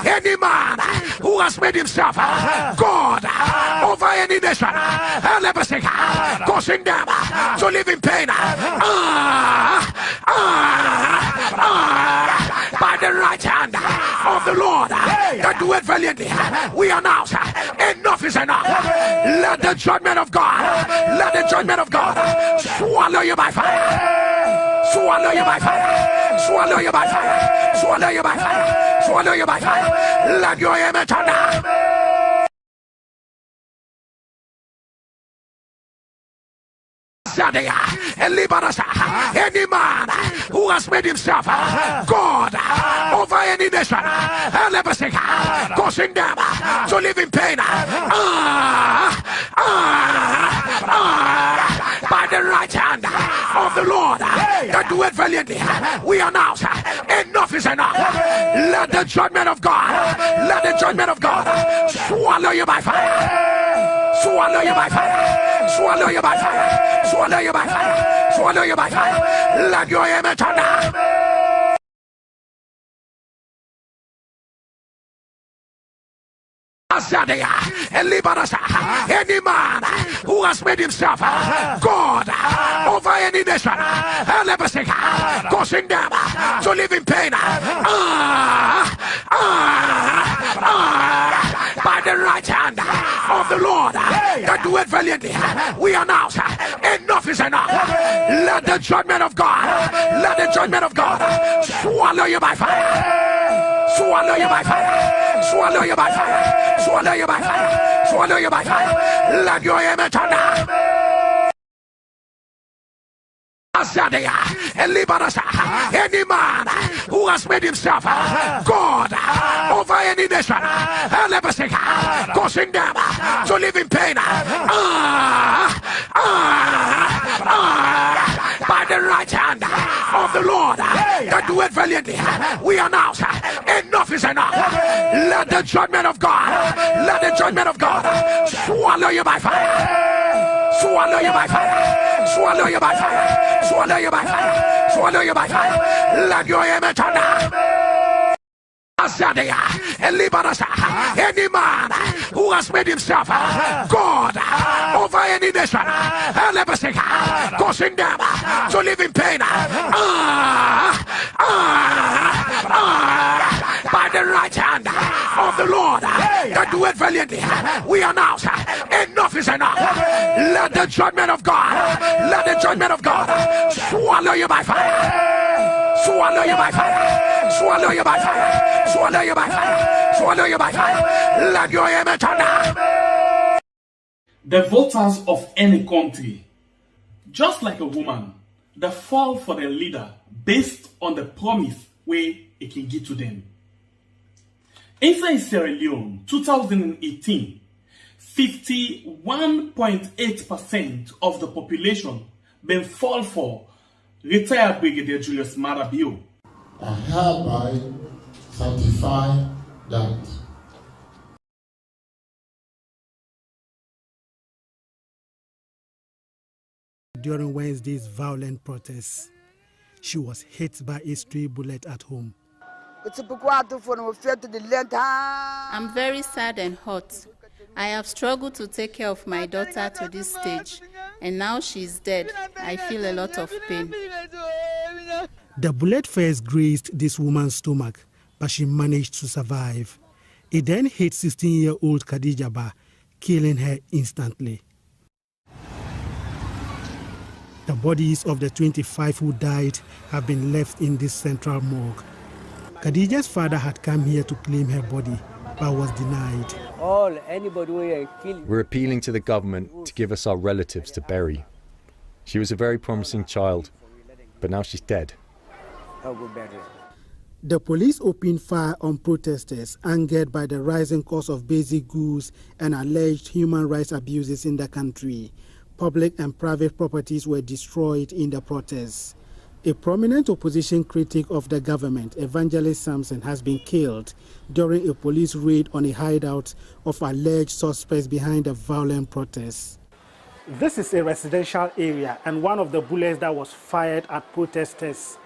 Any man who has made himself God over any nation, causing them to live in pain, by the right hand of the Lord that do it valiantly, we announce enough is enough. Let the judgment of God, let the judgment of God swallow you by fire, swallow you by fire, swallow you by fire, swallow you by fire, swallow you by fire. Let your amen turn down. Any man who has made himself God over any nation, causing them to live in pain, by the right hand of the Lord that do it valiantly, we announce enough is enough. Let the judgment of God, let the judgment of God swallow you by fire, swallow you by fire, swallow you by fire, swallow you by fire, swallow you by fire. Let your amen turn down. Any man who has made himself God over any nation, causing them to live in pain, by the right hand of the Lord that do it valiantly, we announce enough is enough. Let the judgment of God, let the judgment of God swallow you by fire, swallow you by fire, swallow you by fire, swallow you by fire, swallow you by fire. Let your amen turn down. Any man who has made himself God over any nation, causing them to live in pain, by the right hand of the Lord that do it valiantly, we announce enough is enough. Let the judgment of God, let the judgment of God swallow you by fire, swallow you by fire, swallow you by fire, swallow you by fire, swallow you by fire. Let your amen turn down. Any man who has made himself God over any nation, causing them to live in pain, by the right hand of the Lord that do it valiantly, we announce enough is enough. Let the judgment of God, let the judgment of God swallow you by fire, swallow you by fire, swallow you by fire, swallow you by fire, swallow you by fire. Let your amen turn down. The voters of any country, just like a woman, they fall for the leader based on the promise way it can give to them. Inside Sierra Leone, 2018, 51.8% of the population been fall for retired Brigadier Julius Marabio. I hereby certify that during Wednesday's violent protests, she was hit by a stray bullet at home. I'm very sad and hurt. I have struggled to take care of my daughter to this stage, and now she's dead. I feel a lot of pain. The bullet first grazed this woman's stomach, but she managed to survive. It then hit 16-year-old Khadija Ba, killing her instantly. The bodies of the 25 who died have been left in this central morgue. Khadija's father had come here to claim her body, but was denied. We're appealing to the government to give us our relatives to bury. She was a very promising child, but now she's dead. The police opened fire on protesters angered by the rising cost of basic goods and alleged human rights abuses in the country. Public and private properties were destroyed in the protests. A prominent opposition critic of the government, Evangelist Samson, has been killed during a police raid on a hideout of alleged suspects behind the violent protests. This is a residential area, and one of the bullets that was fired at protesters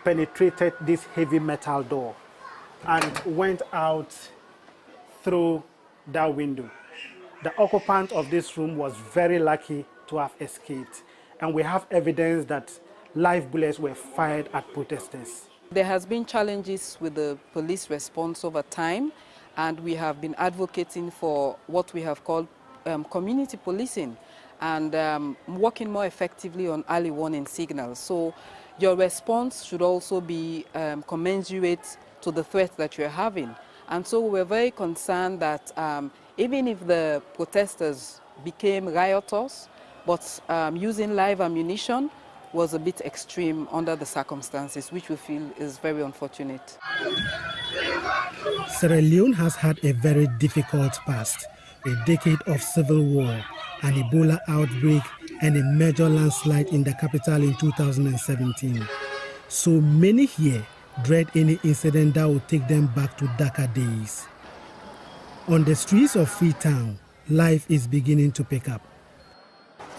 penetrated this heavy metal door and went out through that window. The occupant of this room was very lucky to have escaped, and we have evidence that live bullets were fired at protesters. There has been challenges with the police response over time, and we have been advocating for what we have called community policing and working more effectively on early warning signals. So your response should also be commensurate to the threat that you're having. And so we're very concerned that even if the protesters became rioters, but using live ammunition was a bit extreme under the circumstances, which we feel is very unfortunate. Sierra Leone has had a very difficult past, a decade of civil war, an Ebola outbreak, and a major landslide in the capital in 2017. So many here dread any incident that will take them back to darker days. On the streets of Freetown, life is beginning to pick up.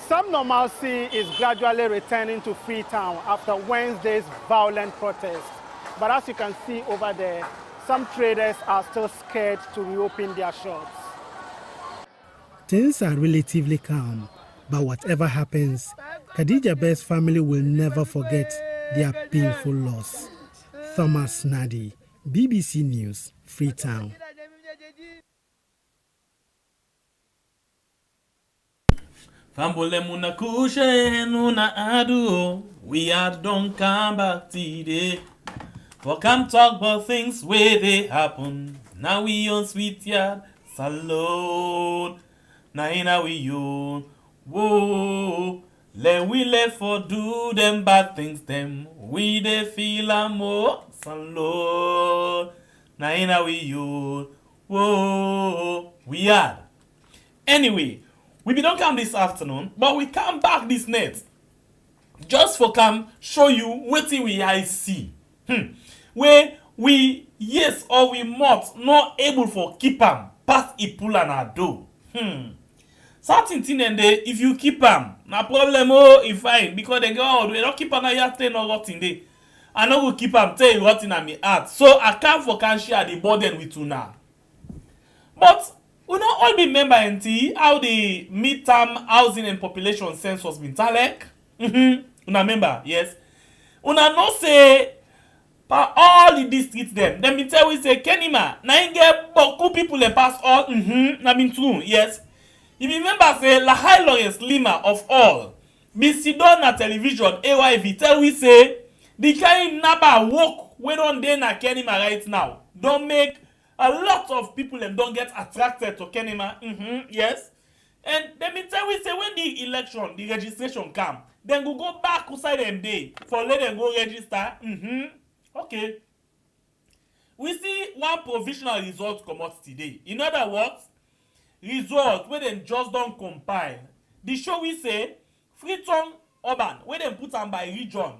Some normalcy is gradually returning to Freetown after Wednesday's violent protest. But as you can see over there, some traders are still scared to reopen their shops. Things are relatively calm, but whatever happens, Khadija Bear's family will never forget their painful loss. Thomas Nadi, BBC News, Freetown. Fambole muna kushe nuna adu, we had don't come back today. For come talk about things where they happen. Now we on sweet yard salon. Now in we on whoa. Let we let for do them bad things them. We they feel a more salon. Now in we on whoa. We had. Anyway. We be don't come this afternoon, but we come back this night. Just for come show you what we I see. Where we yes or we not able for keep am pass a pull and a do. Certain thing and they if you keep am, na problem if fine because they go out we don't keep am na yet no rotten day. I no go keep am tell you rotten at me heart. So I can't for can share the burden with you now. But we don't all remember how the midterm housing and population census been talek. Una remember, yes. Una no say pa all the districts them. Then me tell we say Kenema, na in get boku people and pass all. Na been true, yes. You remember say La High Lawrence Lima of all. Be sit down na television AYV tell we say the kind number work we don't dey na Kenema right now. Don't make a lot of people and don't get attracted to Kenema. Yes. And then me tell we say when the election, the registration come, then we go back outside them day for let them go register. Okay. We see one provisional result come out today. In other words, result where them just don't compile. The show we say Freetown urban where them put them by region.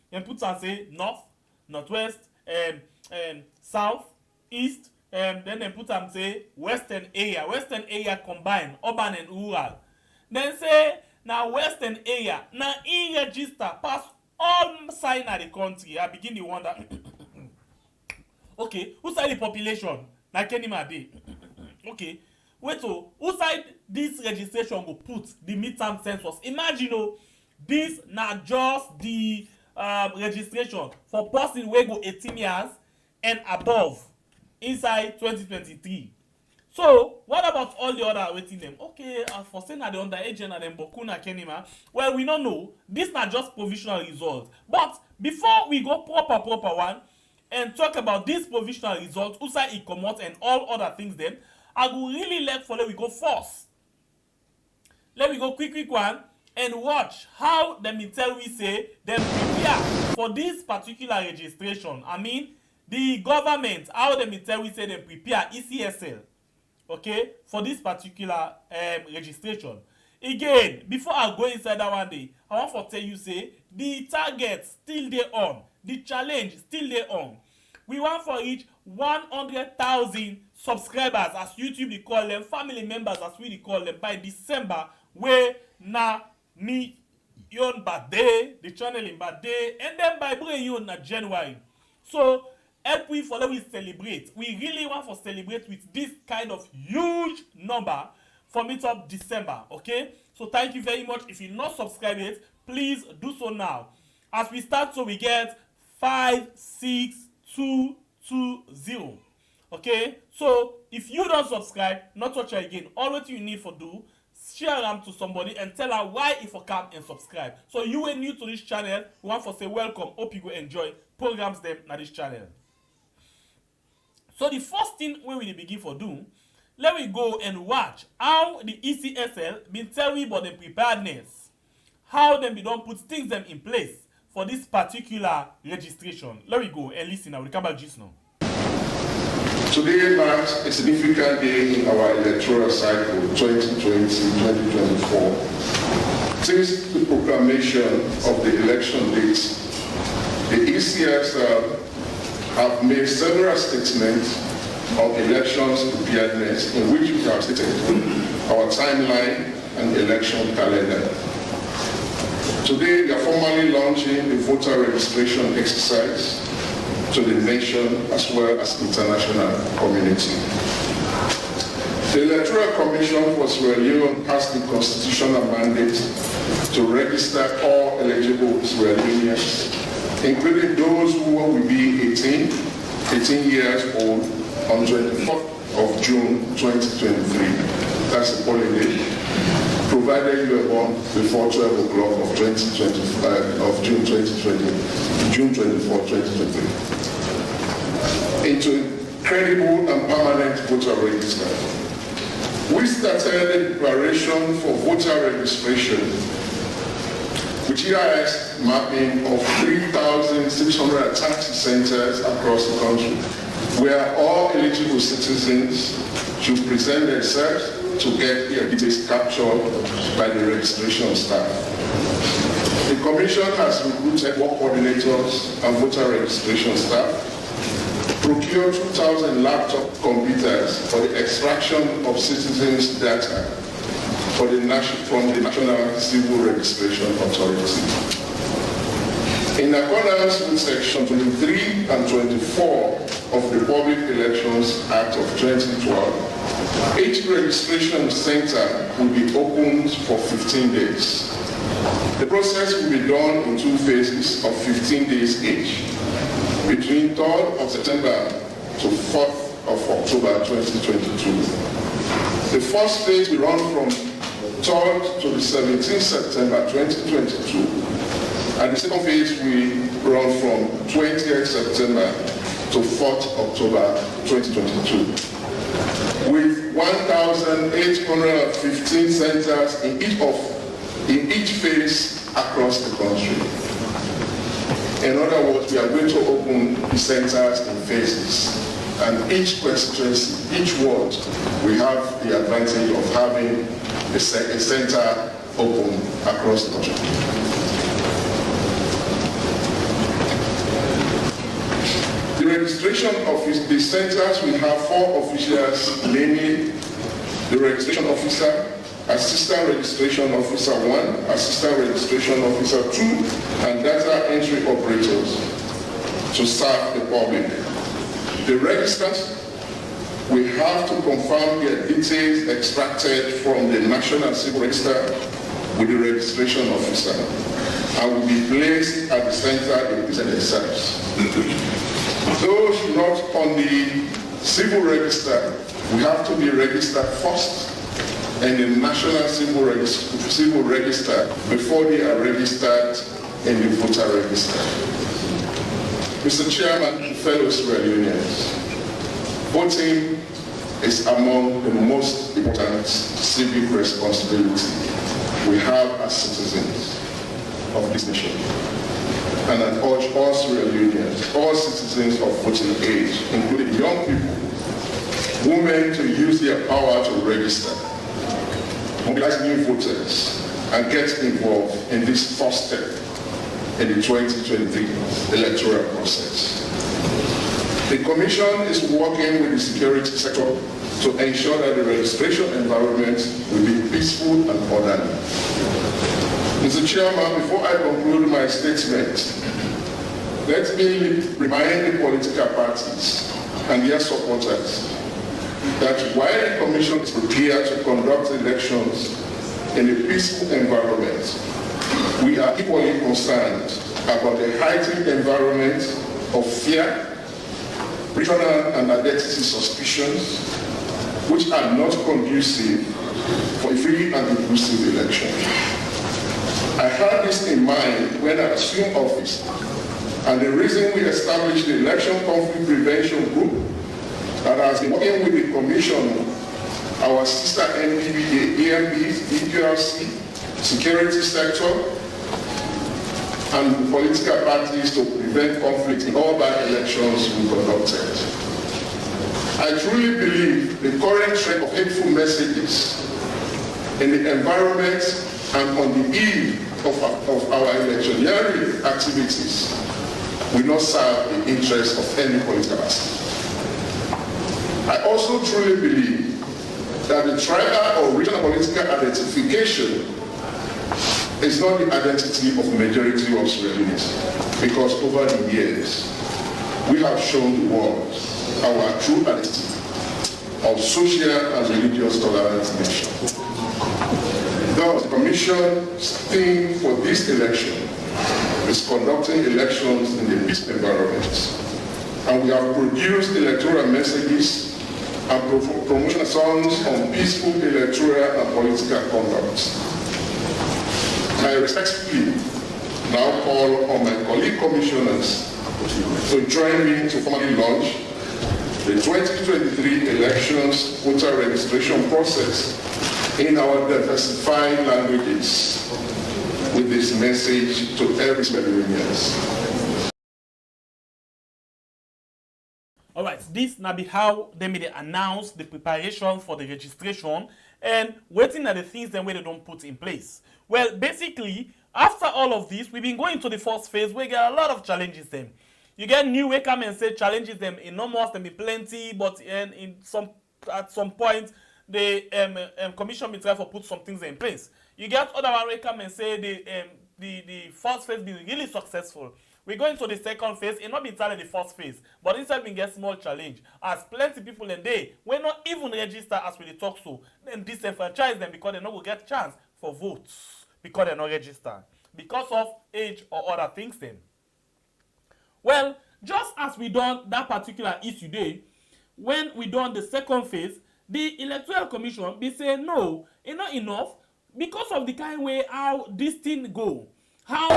Then put them say north, northwest, south, east. Then they put them say western area combined urban and rural. Then say now western area now in register pass all side of the country. I begin to wonder. Okay, who side the population? Like Kenema day. Okay, wait so who side this registration go put the midterm census? Imagine this not just the registration for person where go 18 years and above. Inside 2023. So, what about all the other waiting them? Okay, for saying that the underage and them Bokuna Kenema, well, we don't know. This not just provisional results. But before we go proper one and talk about this provisional results, Usai Ikomot and all other things then, I will really let for let we go first. Let me go quick one and watch how them tell we say them prepare for this particular registration. I mean, the government, how them tell we say they prepare ECSL, okay, for this particular registration. Again, before I go inside that one day, I want to tell you say the target still there on, the challenge still there on. We want for each 100,000 subscribers, as YouTube they call them, family members as we call them, by December. Where na me yon birthday, the channel in birthday, and then by bring you in January. So help we follow we celebrate. We really want to celebrate with this kind of huge number for meet up December. Okay? So thank you very much. If you not subscribed yet, please do so now. As we start, so we get 56220. Okay? So if you don't subscribe, not watch her again. All what you need for do, share them to somebody and tell her why if you come and subscribe. So you are new to this channel, we want to say welcome. Hope you go enjoy programs them on this channel. So the first thing we will begin for do, let me go and watch how the ECSL been tell me about the preparedness, how them be don't put things them in place for this particular registration. Let me go and listen. I will come back just now. Today marks a significant day in our electoral cycle 2020-2024. Since the proclamation of the election dates, the ECSL have made several statements of elections preparedness in which we have stated our timeline and election calendar. Today we are formally launching the voter registration exercise to the nation as well as international community. The Electoral Commission for Sierra Leone has the constitutional mandate to register all eligible Sierra Leoneans, including those who will be 18 years old on 24th of June 2023. That's the polling day, provided you were born before 12 o'clock of June 24, 2023. Into credible and permanent voter register. We started the preparation for voter registration with GIS mapping of 3,630 centers across the country, where all eligible citizens should present themselves to get their details captured by the registration staff. The Commission has recruited work coordinators and voter registration staff, procured 2,000 laptop computers for the extraction of citizens' data from the National Civil Registration Authority. In accordance with Section 23 and 24 of the Public Elections Act of 2012, each registration center will be opened for 15 days. The process will be done in 2 phases of 15 days each, between 3rd of September to 4th of October 2022. The first phase will run from 3rd to the 17th September 2022, and the second phase will run from 20th September to 4th October 2022, with 1,815 centers in each phase across the country. In other words, we are going to open the centers in phases, and each constituency, each ward, we have the advantage of having a center open across the country. The registration office, the centers will have 4 officials, namely the registration officer, Assistant Registration Officer 1, Assistant Registration Officer 2, and data entry operators to serve the public. The registrants will have to confirm their details extracted from the National Civil Register with the registration officer and will be placed at the center they present themselves. Those not on the Civil Register will have to be registered first in the National Civil Register before they are registered in the voter register. Mr. Chairman, fellow Sierra Leoneans, voting is among the most important civic responsibility we have as citizens of this nation. And I urge all Sierra Leoneans, all citizens of voting age, including young people, women, to use their power to register, mobilize new voters, and get involved in this first step in the 2023 electoral process. The Commission is working with the security sector to ensure that the registration environment will be peaceful and orderly. Mr. Chairman, before I conclude my statement, let me remind the political parties and their supporters that while the Commission is prepared to conduct elections in a peaceful environment, we are equally concerned about the heightened environment of fear, regional and identity suspicions, which are not conducive for a free and inclusive election. I had this in mind when I assumed office, and the reason we established the Election Conflict Prevention Group that has been working with the Commission, our sister NPB, EMBs, EPRC, security sector, and political parties to prevent conflict in all bad elections we conducted. I truly believe the current trend of hateful messages in the environment and on the eve of our electioneering activities will not serve the interests of any political party. I also truly believe that the tribal or regional political identification is not the identity of the majority of Sudanese, because over the years we have shown the world our true identity of social and religious tolerance nation. Thus, the Commission's theme for this election is conducting elections in a peaceful environment, and we have produced electoral messages and promotional songs on peaceful electoral and political conduct. I respectfully now call on my colleague commissioners to join me to formally launch the 2023 elections voter registration process in our diversified languages with this message to every Sudanese. All right, this now be how they made announce the preparation for the registration and waiting at the things then where they don't put in place. Well, basically, after all of this, we've been going to the first phase where we get a lot of challenges then. You get new way come and say challenges them enormous, them be plenty, but at some point the commission will try to put some things in place. You get other one way come and say the first phase been really successful. We go into the second phase, it not be entirely the first phase, but instead we get small challenge. As plenty people in there will not even register as we talk so, then disenfranchise them because they not will get chance for votes because they not register because of age or other things then. Well, just as we done that particular issue day, when we done the second phase, the Electoral Commission be saying no, it's not enough because of the kind way how this thing go. How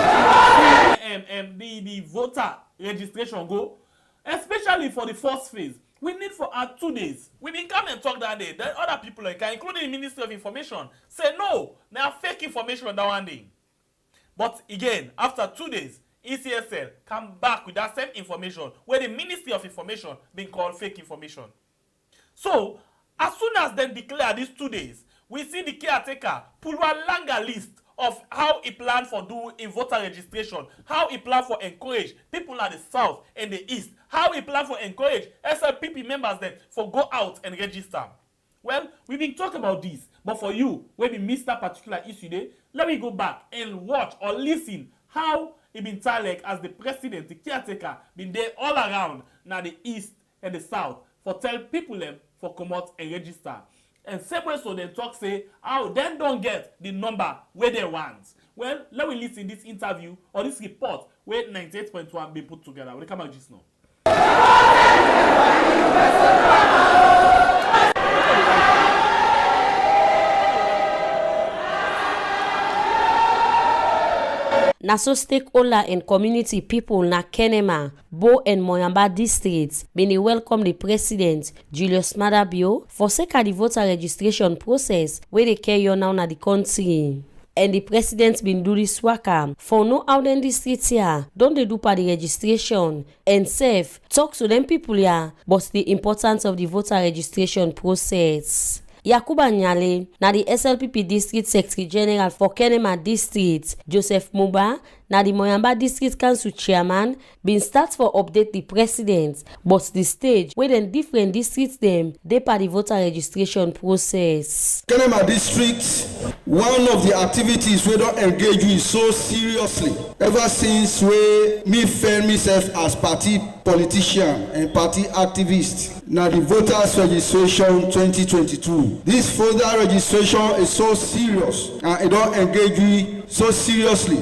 the voter registration go, especially for the first phase, we need for 2 days. We been come and talk that day. Then other people, like including the Ministry of Information, say no, they are fake information that one day. But again, after 2 days, ECSL come back with that same information where the Ministry of Information been called fake information. So, as soon as they declare these 2 days, we see the caretaker pull a longer list of how he planned for doing a voter registration, how he planned for encourage people at the south and the east, how he planned for encourage SLPP members then for go out and register. Well, we've been talking about this, but for you, when we missed that particular issue there, let me go back and watch or listen how it been like as the president, the caretaker, been there all around now the east and the south for tell people them for come out and register. And same way so they talk say how then don't get the number where they want. Well, let me listen this interview or this report where 98.1 been put together. We'll come back just now. Na so stakeholder and community people na Kenema, Bo and Moyamba districts been welcome the president Julius Madabio for sake of the voter registration process where they carry on now na the country. And the president been do this work for no out in districts here. Don't they do for the registration and safe talk to them people here, but the importance of the voter registration process. Yakuba Nyale, na the SLPP District Secretary General for Kenema District, Joseph Muba, na the Moyamba District Council chairman been start for update the president, but the stage where then different districts them dey per the voter registration process. Kenema District, one of the activities we don't engage with so seriously ever since we me found myself as party politician and party activist. Now the voters registration 2022. This voter registration is so serious and it don't engage with so seriously.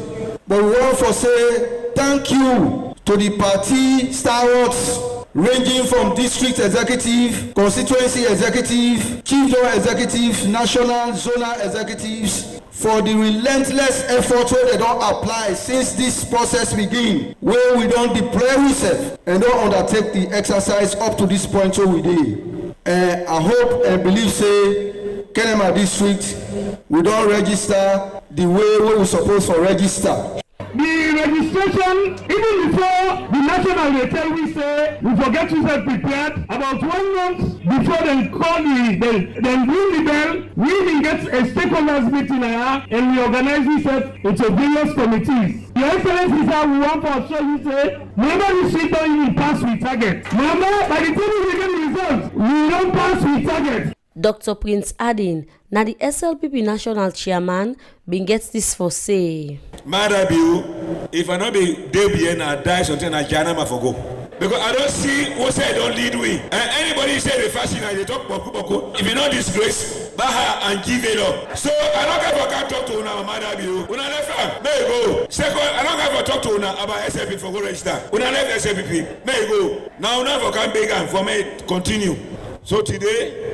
But we want to say thank you to the party stalwarts ranging from district executive, constituency executive, chiefdom executive, national, zonal executives for the relentless effort where they don't apply since this process begin, where we don't deploy ourselves and don't undertake the exercise up to this point where we did. I hope and believe say Kenema District we don't register the way we supposed to register. The registration, even before the national they tell we say we forget to get prepared. About 1 month before they call then ring the bell, we will get a stakeholders meeting and we organize ourselves into various committees. Your Excellency, sir, we want to assure you say, remember the street don't even pass with target. Remember, by the time we get the results, we don't pass with target. Dr. Prince Adin, na the SLPP national chairman, been gets this for say. Madabiu, if I not be Debian, I die something I Janama for go. Because I don't see who say don't lead we. And anybody say the fashion and they talk boku. If you not disgrace, Baha and give it up. So I don't have to talk to Una Madabiu. Una left, may go. Second, I don't have to talk to Una about SLPP for go register. Una left SLPP, may go. Now Una for come big and for me continue. So today,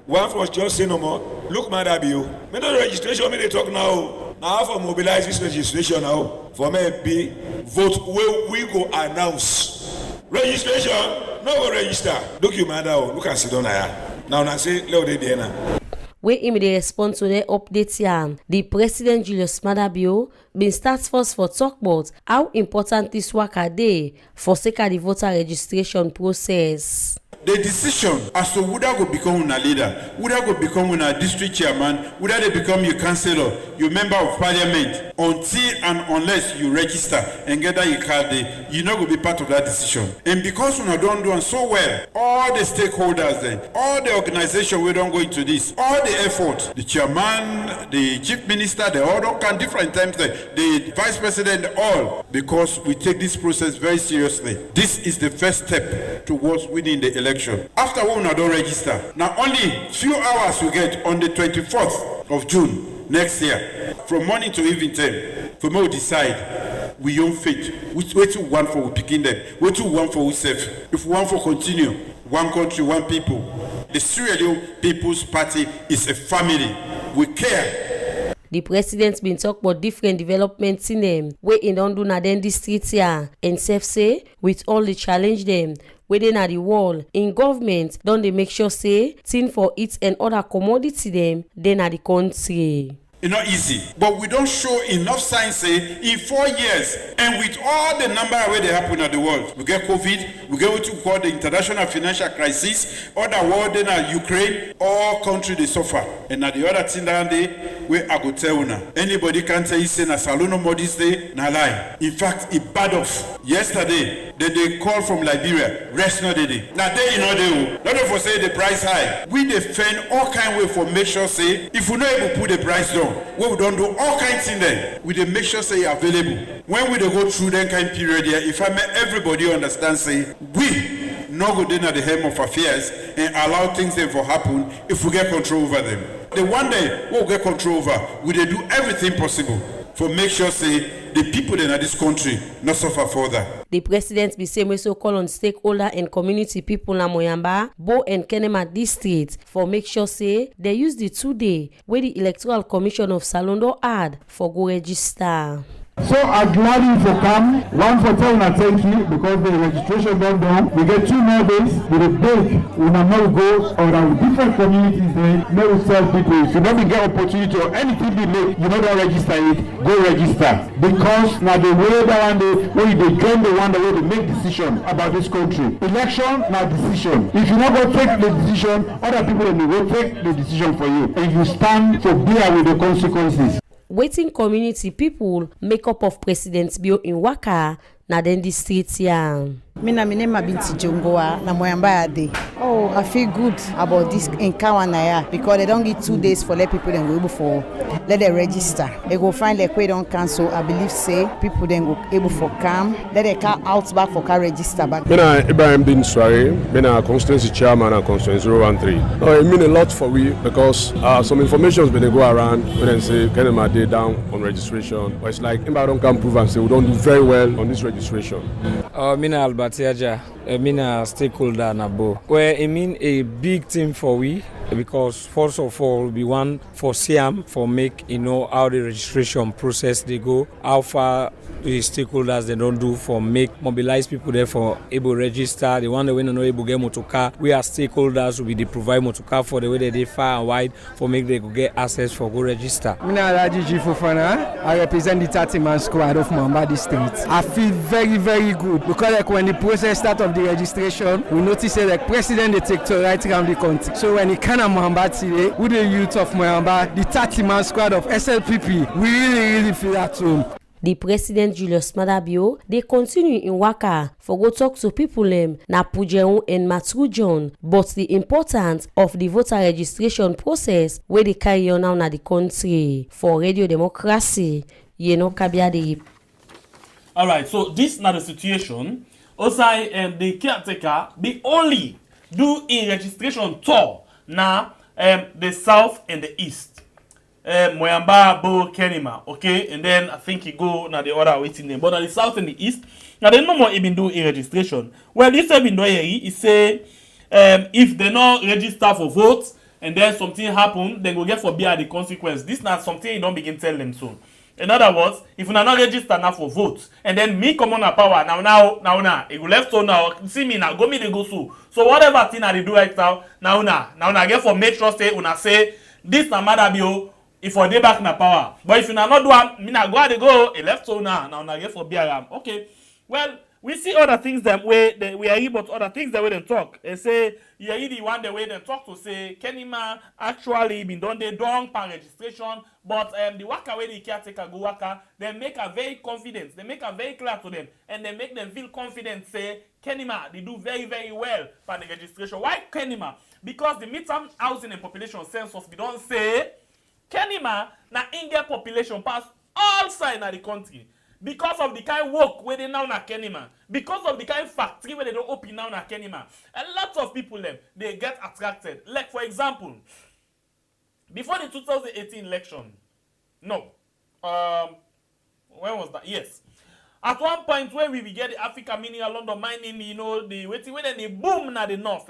one was just say no more. Look, Madabiu. Me no registration, me they talk now. Now I have to mobilize this registration now. For me be vote where we go announce. Registration, no go register. Look you Madao, look and sit down here. Now I say, let they there now. Where immediate response to the update here, the President Julius Madabio been start first for talk about how important this work a day for sake of the voter registration process. The decision as to whether go become a leader, whether go become a district chairman, whether they become your councillor, your member of parliament, until and unless you register and get that your card there, you're not going to be part of that decision. And because we don't do so well, all the stakeholders then, all the organization we don't go into this, all the effort, the chairman, the chief minister, they all can different times there, the vice president, all, because we take this process very seriously. This is the first step towards winning the election. After we don't register, now only few hours we get on the 24th of June next year, from morning to evening time, for me to decide we own faith, which way to want for we picking them, what to want for we safe. If we want for continue, one country, one people. The Sierra Leone People's Party is a family. We care. The president's been talk about different developments in them, where in don't do na den district here, and self say with all the challenge them. Within at the wall, in government, don't they make sure say thing for it and other commodity them, then at the country. It's not easy, but we don't show enough signs say in 4 years and with all the number of ways they happen in the world. We get COVID, we get what you call the international financial crisis, other world then Ukraine, all countries they suffer. And at the other thing down there, where I go tell you now, anybody can tell you say na Salono Modis Day, na lie. In fact, it bad off. Yesterday, they call from Liberia, rest no day. Now they you know they not for say the price high. We defend all kind way for make sure say if we not able to put the price down. What we don't do all kinds in there. We dey make sure say available. When we dey go through that kind of period here, if I make everybody understand say we not go down at the helm of affairs and allow things then for happen if we get control over them. The one day we'll get control over, we dey do everything possible for make sure say the people in this country not suffer further. The president be same way so call on stakeholder and community people na Moyamba, Bo and Kenema district for make sure say they use the 2 day where the Electoral Commission of Salondo had for go register. So I'm glad you for come. One for tell and thank you because the registration got done. We get 2 more days with a break. We will not go or our different communities there. May we tell people if you don't get opportunity or anything be make, you know don't register it, go register. Because now the way that one day where they join the one that way they make decision about this country. Election now decision. If you not go take the decision, other people will take the decision for you. And you stand for bear with the consequences. waiting community people make up of President Bio in Waka na den the streets here. Mina minema binti Jongoa na Moyamba Ade. Oh, I feel good about this in Kawanaya because they don't give 2 days for let people then go able for let them register. They go find like we don't cancel. I believe say people then go able for come. Let the car out back for car register back. Mina Ibrahim bin Swari, mina constituency chairman and constituency 013. It mean a lot for we because some information when they go around when they say Kenema day down on registration. But it's like Imba don't come prove and say we don't do very well on this registration. Mina Albatiaja, mina stakeholder nabo. Where it mean a big thing for we because first of all we want for Siam for make how the registration process they go, how far the stakeholders they don't do for make mobilize people there for able register. The one that when no able get motorcar, we are stakeholders will be the provide motorcar for the way that they far and wide for make they go get access for go register. Mina Alhaji Fofana, I represent the 30-man squad of Moyamba District. I feel very, very good because like when the process start of the registration, we notice that the president they take to right around the country. So when the Kana Moyamba today, with the youth of Moyamba, the 30-man squad of SLPP, we really feel at home. The President Julius Madabio, they continue in Waka for go talk to people na Pujeun and Matrujon, but the importance of the voter registration process where they carry on now na the country. For Radio Democracy, Kabiade. All right, so this now the situation. Osai and the caretaker, they only do in registration tour now the south and the east. Moyamba, Bo, Kenema, okay, and then I think he go now the other waiting name, but at the south and the east, now they no more even do a registration. Well, this have been doing he say if they not register for votes and then something happen, then go get for bear the consequence. This not something you don't begin tell them soon. In other words, if you not register now for votes, and then me come on a power now, it go left so now, see me now, go me they go so whatever thing I they do right now get for make sure say una say this na Madabio. If I dey back na power, but if you not do am, me na go they go a left so now na get for BRM. Okay, well we see other things that we are about other things that we don't talk. They say you are the one the way they talk to say Kenema actually been done they done per registration, but the waka way the caretaker go waka, they make a very confident, they make a very clear to them, and they make them feel confident. Say Kenema they do very very well for the registration. Why Kenema? Because the midterm housing and population census we don't say. Kenema na India population pass all sides of the country because of the kind of work where they now na Kenema, because of the kind of factory where they don't open now na Kenema. A lot of people they get attracted. Like for example, before the 2018 election, when was that? Yes, at one point where we get the Africa mineral London mining, the waiting where they boom na the north,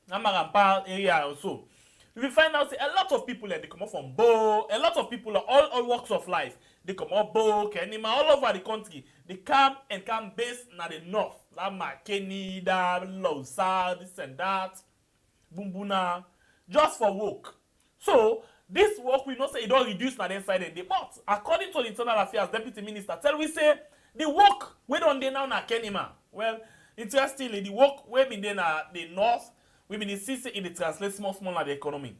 Namarampa area also. We find out a lot of people they come up from Bo, a lot of people all walks of life. They come up Bo, Kenema, all over the country. They come based in the north. Lama, Kenny, Lausa, this and that, Bumbuna, just for work. So this work we know say it don't reduce na inside and but according to the Internal Affairs Deputy Minister, tell we say the work we don't dey now na Kenema. Well, interestingly, the work we been there na the north. We mean see in the translate small at the economy.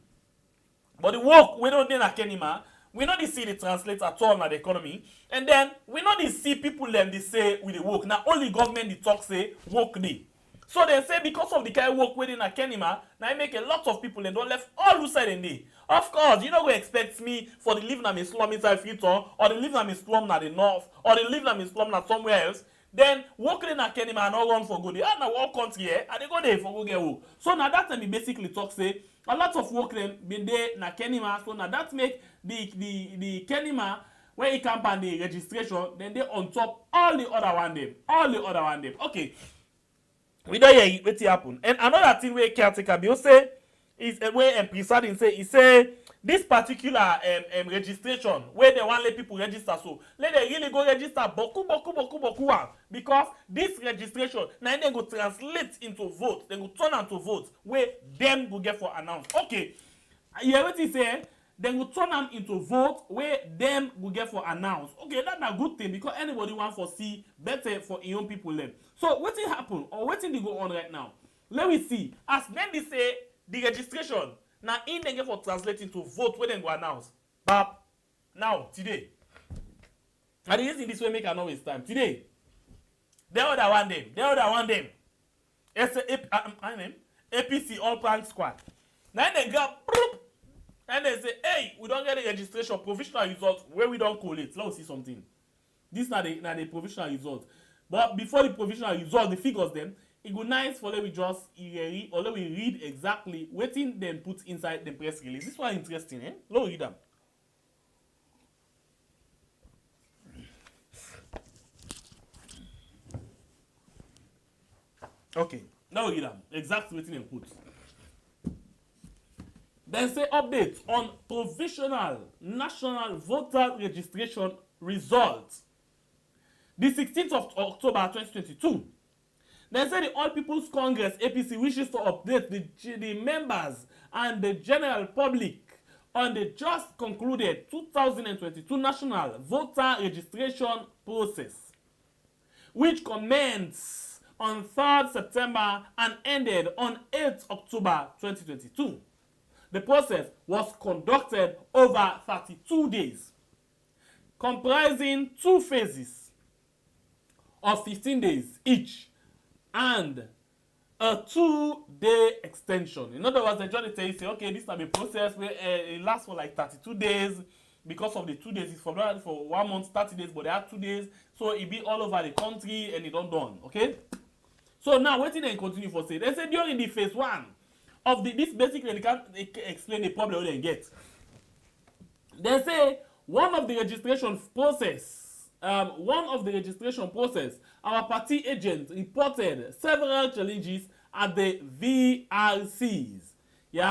But the work we don't do na Kenema, we not see the translate at all na the economy. And then we not see people they say with the work. Now only government the talk say work day. So they say because of the kind of work within na Kenema, now I make a lot of people and don't left all side and day. Of course, you not going to expect me for the live na me slum inside Freetown, or the live na me slum na the north, or the live na me slum na somewhere else. Then work in a Kenema and not run for good. Now all country here, and they go there for go get work. So now that time we basically talk say a lot of work then been there na Kenema. So now that make the Kenema where it come and the registration, then they on top all the other one them. Okay. We don't hear what happen. And another thing where caretaker Bill say is a way and presiding say he say this particular registration where they want let people register, so let them really go register boku because this registration now they go translate into vote, they go turn into vote where them go get for announce. Okay, you hear what he say? Then go turn them into vote where them go get for announce. Okay, that's a good thing because anybody want for see better for young people then. So what will happen or what thing they go on right now? Let me see. As then they say the registration now in they get for translating to vote where they go announce. But Now, today, and the reason this way make I not waste time. Today, the other one them. It's APC All Prank Squad. Now they go, and they say, hey, we don't get a registration provisional result where we don't collate. Let's see something. This not the provisional result. But before the provisional result, the figures them, it go nice for let we just read or let we read exactly what thing them put inside the press release. This one interesting, eh? Let's read them. Okay, now we read them. Exactly what them put. Then say update on provisional national voter registration results. The 16th of October 2022. They say the All People's Congress APC wishes to update the members and the general public on the just concluded 2022 national voter registration process, which commenced on 3rd September and ended on 8th October 2022. The process was conducted over 32 days, comprising 2 phases of 15 days each and a 2-day extension. In other words, the judge say, okay, this is a process where it lasts for like 32 days. Because of the 2 days, it's for 1 month, 30 days, but they have 2 days. So it be all over the country and it don't done. Okay? So now, what did they continue for say? They say during the phase 1 of this basically, they can't explain the problem they get. They say one of the registration process, our party agent reported several challenges at the VRCs,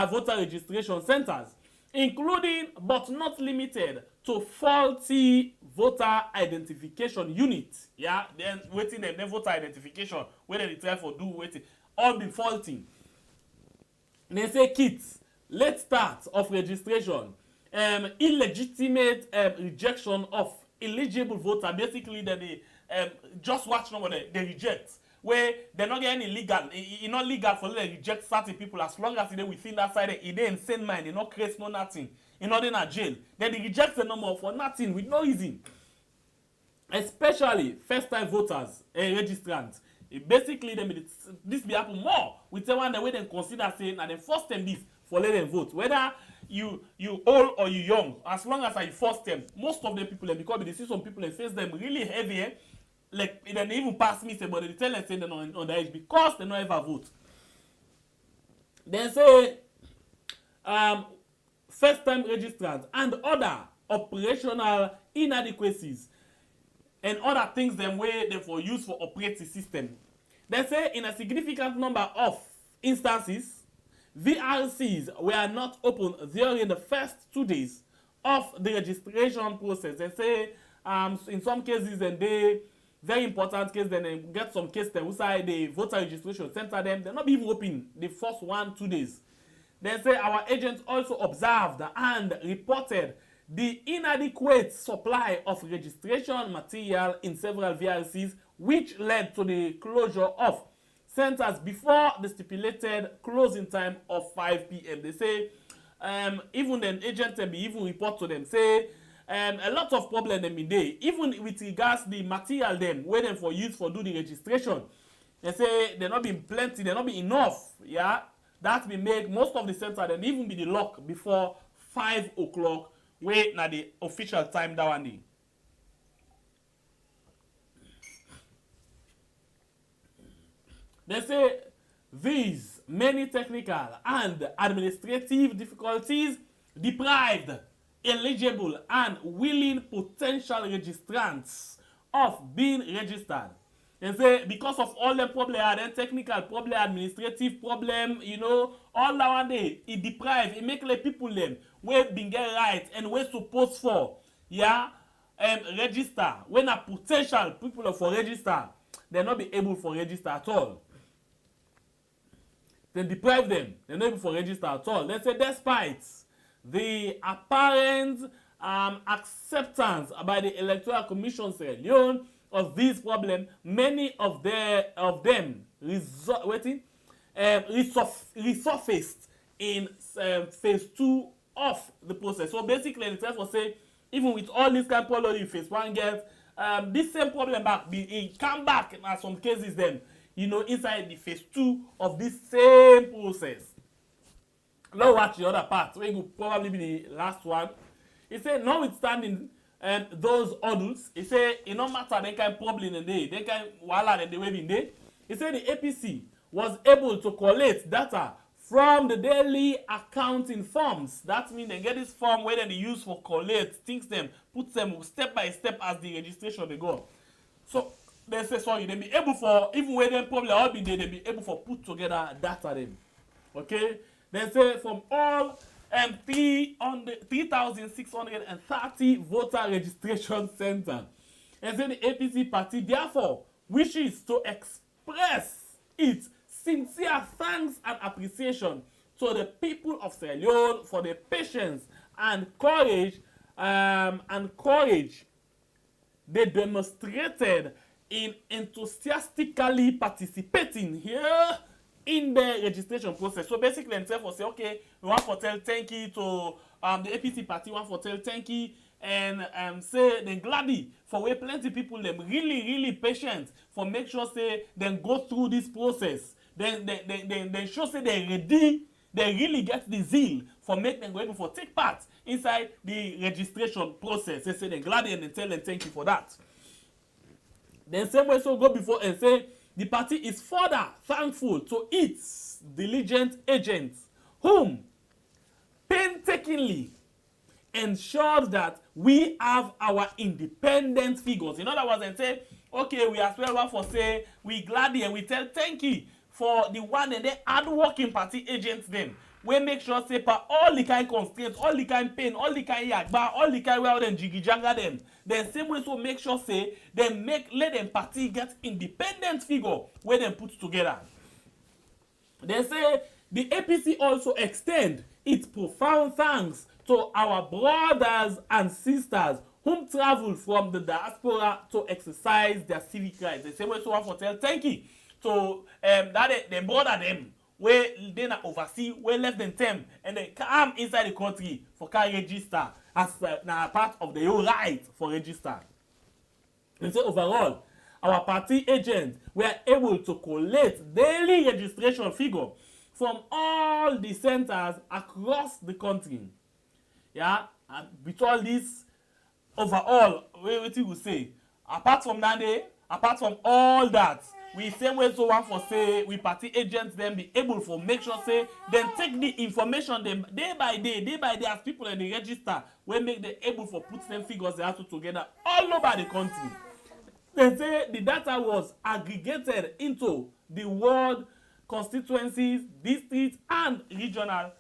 voter registration centers, including but not limited to faulty voter identification units. Then waiting them voter identification, whether they try for do waiting, all be faulty. They say kits, late start of registration, illegitimate rejection of eligible voter. Basically, that they just watch number they reject, where they're not getting illegal. It's not legal for them to reject certain people as long as they within that side. It they insane mind. They not create no nothing. In not in a jail. Then they reject the number for nothing with no reason. Especially first-time voters and registrants. Basically, this be happen more with the one the way they consider saying and the first time this for let them vote. Whether you old or you young, as long as I first them, most of the people because they see some people and face them really heavy, like they even pass me say, but they tell them say they're on the age because they don't ever vote. They say first time registrants and other operational inadequacies and other things them way they for use for operating system. They say in a significant number of instances, VRCs were not open during the first 2 days of the registration process. They say in some cases, and they very important case, then they get some case them inside the voter registration center them. They're not even open the first 1-2 days. They say our agents also observed and reported the inadequate supply of registration material in several VRCs, which led to the closure of centers before the stipulated closing time of 5 p.m. They say even then agents be even report to them say a lot of problem them in day, even with regards the material them where them for use for do the registration. They say there not been plenty, there not be enough. That be make most of the center then even be the lock before 5 o'clock. Wait, now the official time that one day. They say these many technical and administrative difficulties deprived eligible and willing potential registrants of being registered. They say because of all the problem, then technical problem, administrative problem, all that one day, it deprive, it make like people them where been get right and where supposed for, register. When a potential people for register, they not be able for register at all. They deprive them, they're not able for register at all. They say despite the apparent acceptance by the Electoral Commission alone of this problem, many of them resurfaced in phase 2 of the process. So basically, the therefore say even with all this kind of problem you face one get, this same problem back, it come back in some cases then, you know, inside the phase 2 of this same process. Now watch the other part, which will probably be the last one. He said, notwithstanding those hurdles, he said, it no matter they kind of problem in the they kind of wala the way in there. He said the APC was able to collect data from the daily accounting forms. That means they get this form where they use for collect things them, put them step by step as the registration they go. So they say sorry, they be able for even when them probably all be there, they be able for put together data them. Okay? They say from all 3,630 voter registration centers. And then the APC party therefore wishes to express its sincere thanks and appreciation to the people of Sierra Leone for the patience and courage they demonstrated in enthusiastically participating here in the registration process. So basically themselves say, okay, we want to tell thank you to the APC party, want to tell thank you and say they gladly for where plenty people them really patient for make sure say then go through this process. Then show say they ready, they really get the zeal for make them go able for take part inside the registration process. They say they gladly and they tell them thank you for that. Then same way so go before and say the party is further thankful to its diligent agents whom painstakingly ensured that we have our independent figures. In other words, and say, okay, we as well want for say we gladly and we tell thank you for the one and the hard-working party agents them. We make sure say for all the kind constraints, all the kind pain, all the kind yagba, all the kind well them jiggy jagga them. Then same way so make sure say then let them party get independent figure where them put together. They say the APC also extend its profound thanks to our brothers and sisters whom travel from the diaspora to exercise their civic rights. They say we so want to tell thank you to that they brother them where they na oversee, where left them term and they come inside the country for can register as na part of the whole right for register. They say overall, our party agents were able to collect daily registration figure from all the centers across the country. Yeah, and with all this overall, what you will say, apart from that day, apart from all that, we same way so one for say we party agents then be able for make sure say then take the information them day by day as people in the register we make them able for put them figures they have to together all over the country. They say the data was aggregated into the ward constituencies, districts and regional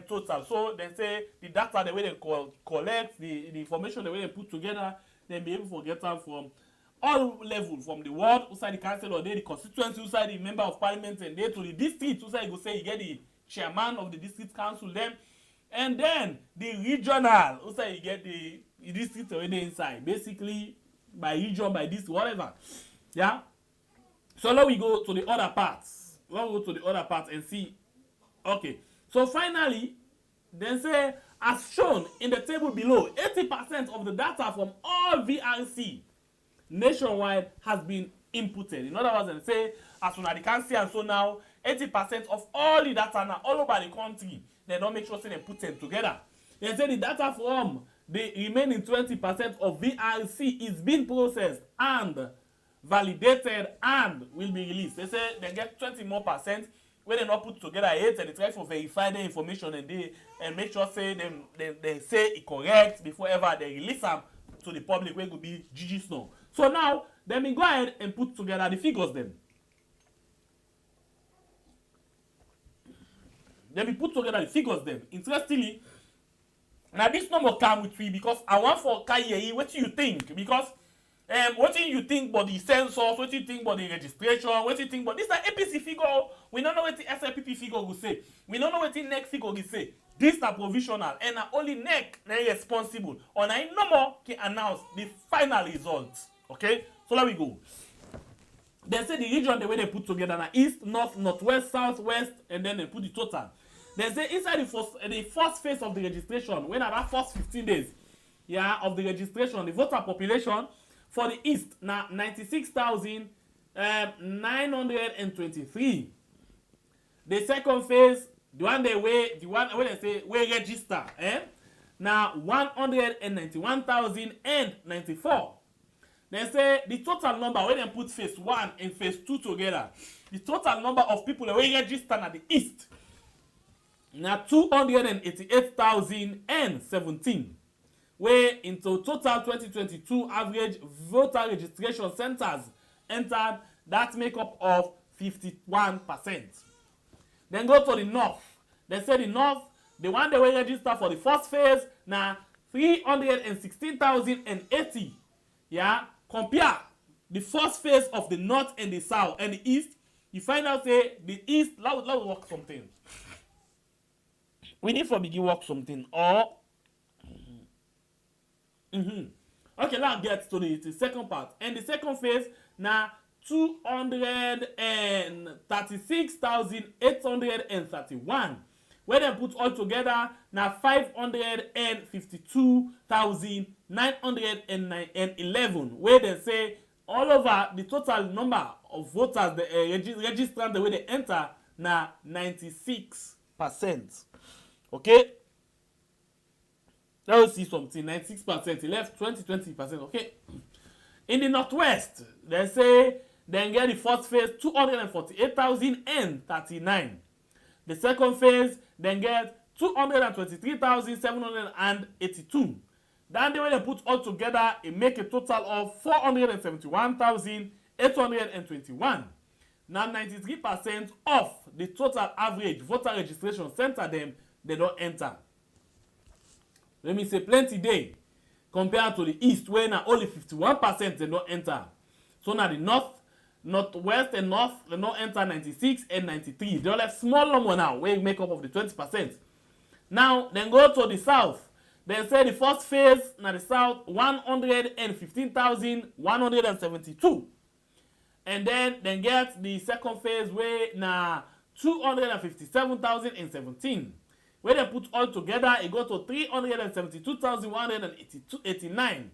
total. So they say the data the way they collect the information the way they put together, then be able to get them from all levels, from the ward, outside the council, or the constituency, outside the member of parliament, and then to the district, outside you go say you get the chairman of the district council, then, and then the regional, outside you get the district already inside, basically by region, by this, whatever. Yeah. So now we go to the other parts. Now we go to the other part and see. Okay. So finally, then say, as shown in the table below, 80% of the data from all VRC nationwide has been inputted. In other words, they say, as soon as they can see, and so now 80% of all the data now all over the country, they don't make sure say they put them together. They say the data from the remaining 20% of VRC is being processed and validated and will be released. They say they get 20% more when they not put together it and they try to verify the information and make sure say they say it correct before ever they release them to the public where it could be GG Snow. So now, let me go ahead and put together the figures then. Let me put together the figures then. Interestingly, now this number come with me because I want for Kaye, what do you think? Because what do you think about the census, what do you think about the registration, what do you think about this is the APC figure, we don't know what the SLPP figure will say, we don't know what the NEC figure will say. This is provisional and only NEC is responsible. On a number can announce the final results. Okay, so let we go. They say the region the way they put together now east, north, northwest, southwest, and then they put the total. They say inside the first phase of the registration, when at that first 15 days, yeah, of the registration, the voter population for the East now 96,923. The second phase, the one where they say we register, now 191,094. They say the total number when they put phase 1 and phase 2 together, the total number of people that we register at the East now 288,017. Where into total 2022 average voter registration centers entered, that make up of 51%. Then go to the North. They say the North, the one they will register for the first phase, now 316,080. Yeah, compare the first phase of the North and the South and the East. You find out say the East, let's work something. We need to begin work something or. Okay, let's get to the second part. And the second phase, now 236,831. Where they put all together, now 552,911. Where they say all over the total number of voters, the registrants, the way they enter, now 96%. Okay? Let's see something. 96%. Left 20%. Okay. In the Northwest, they say they get the first phase 248,039. The second phase then get 223,782. Then when they put all together, it make a total of 471,821. Now 93% of the total average voter registration center them they don't enter. Let me say plenty day compared to the East where now only 51% they don't enter. So now the Northwest and North they don't enter 96 and 93. They all have small number now where make up of the 20%. Now then go to the South. They say the first phase now the South 115,172. And then get the second phase where now 257,017. When they put all together, it goes to 372,189.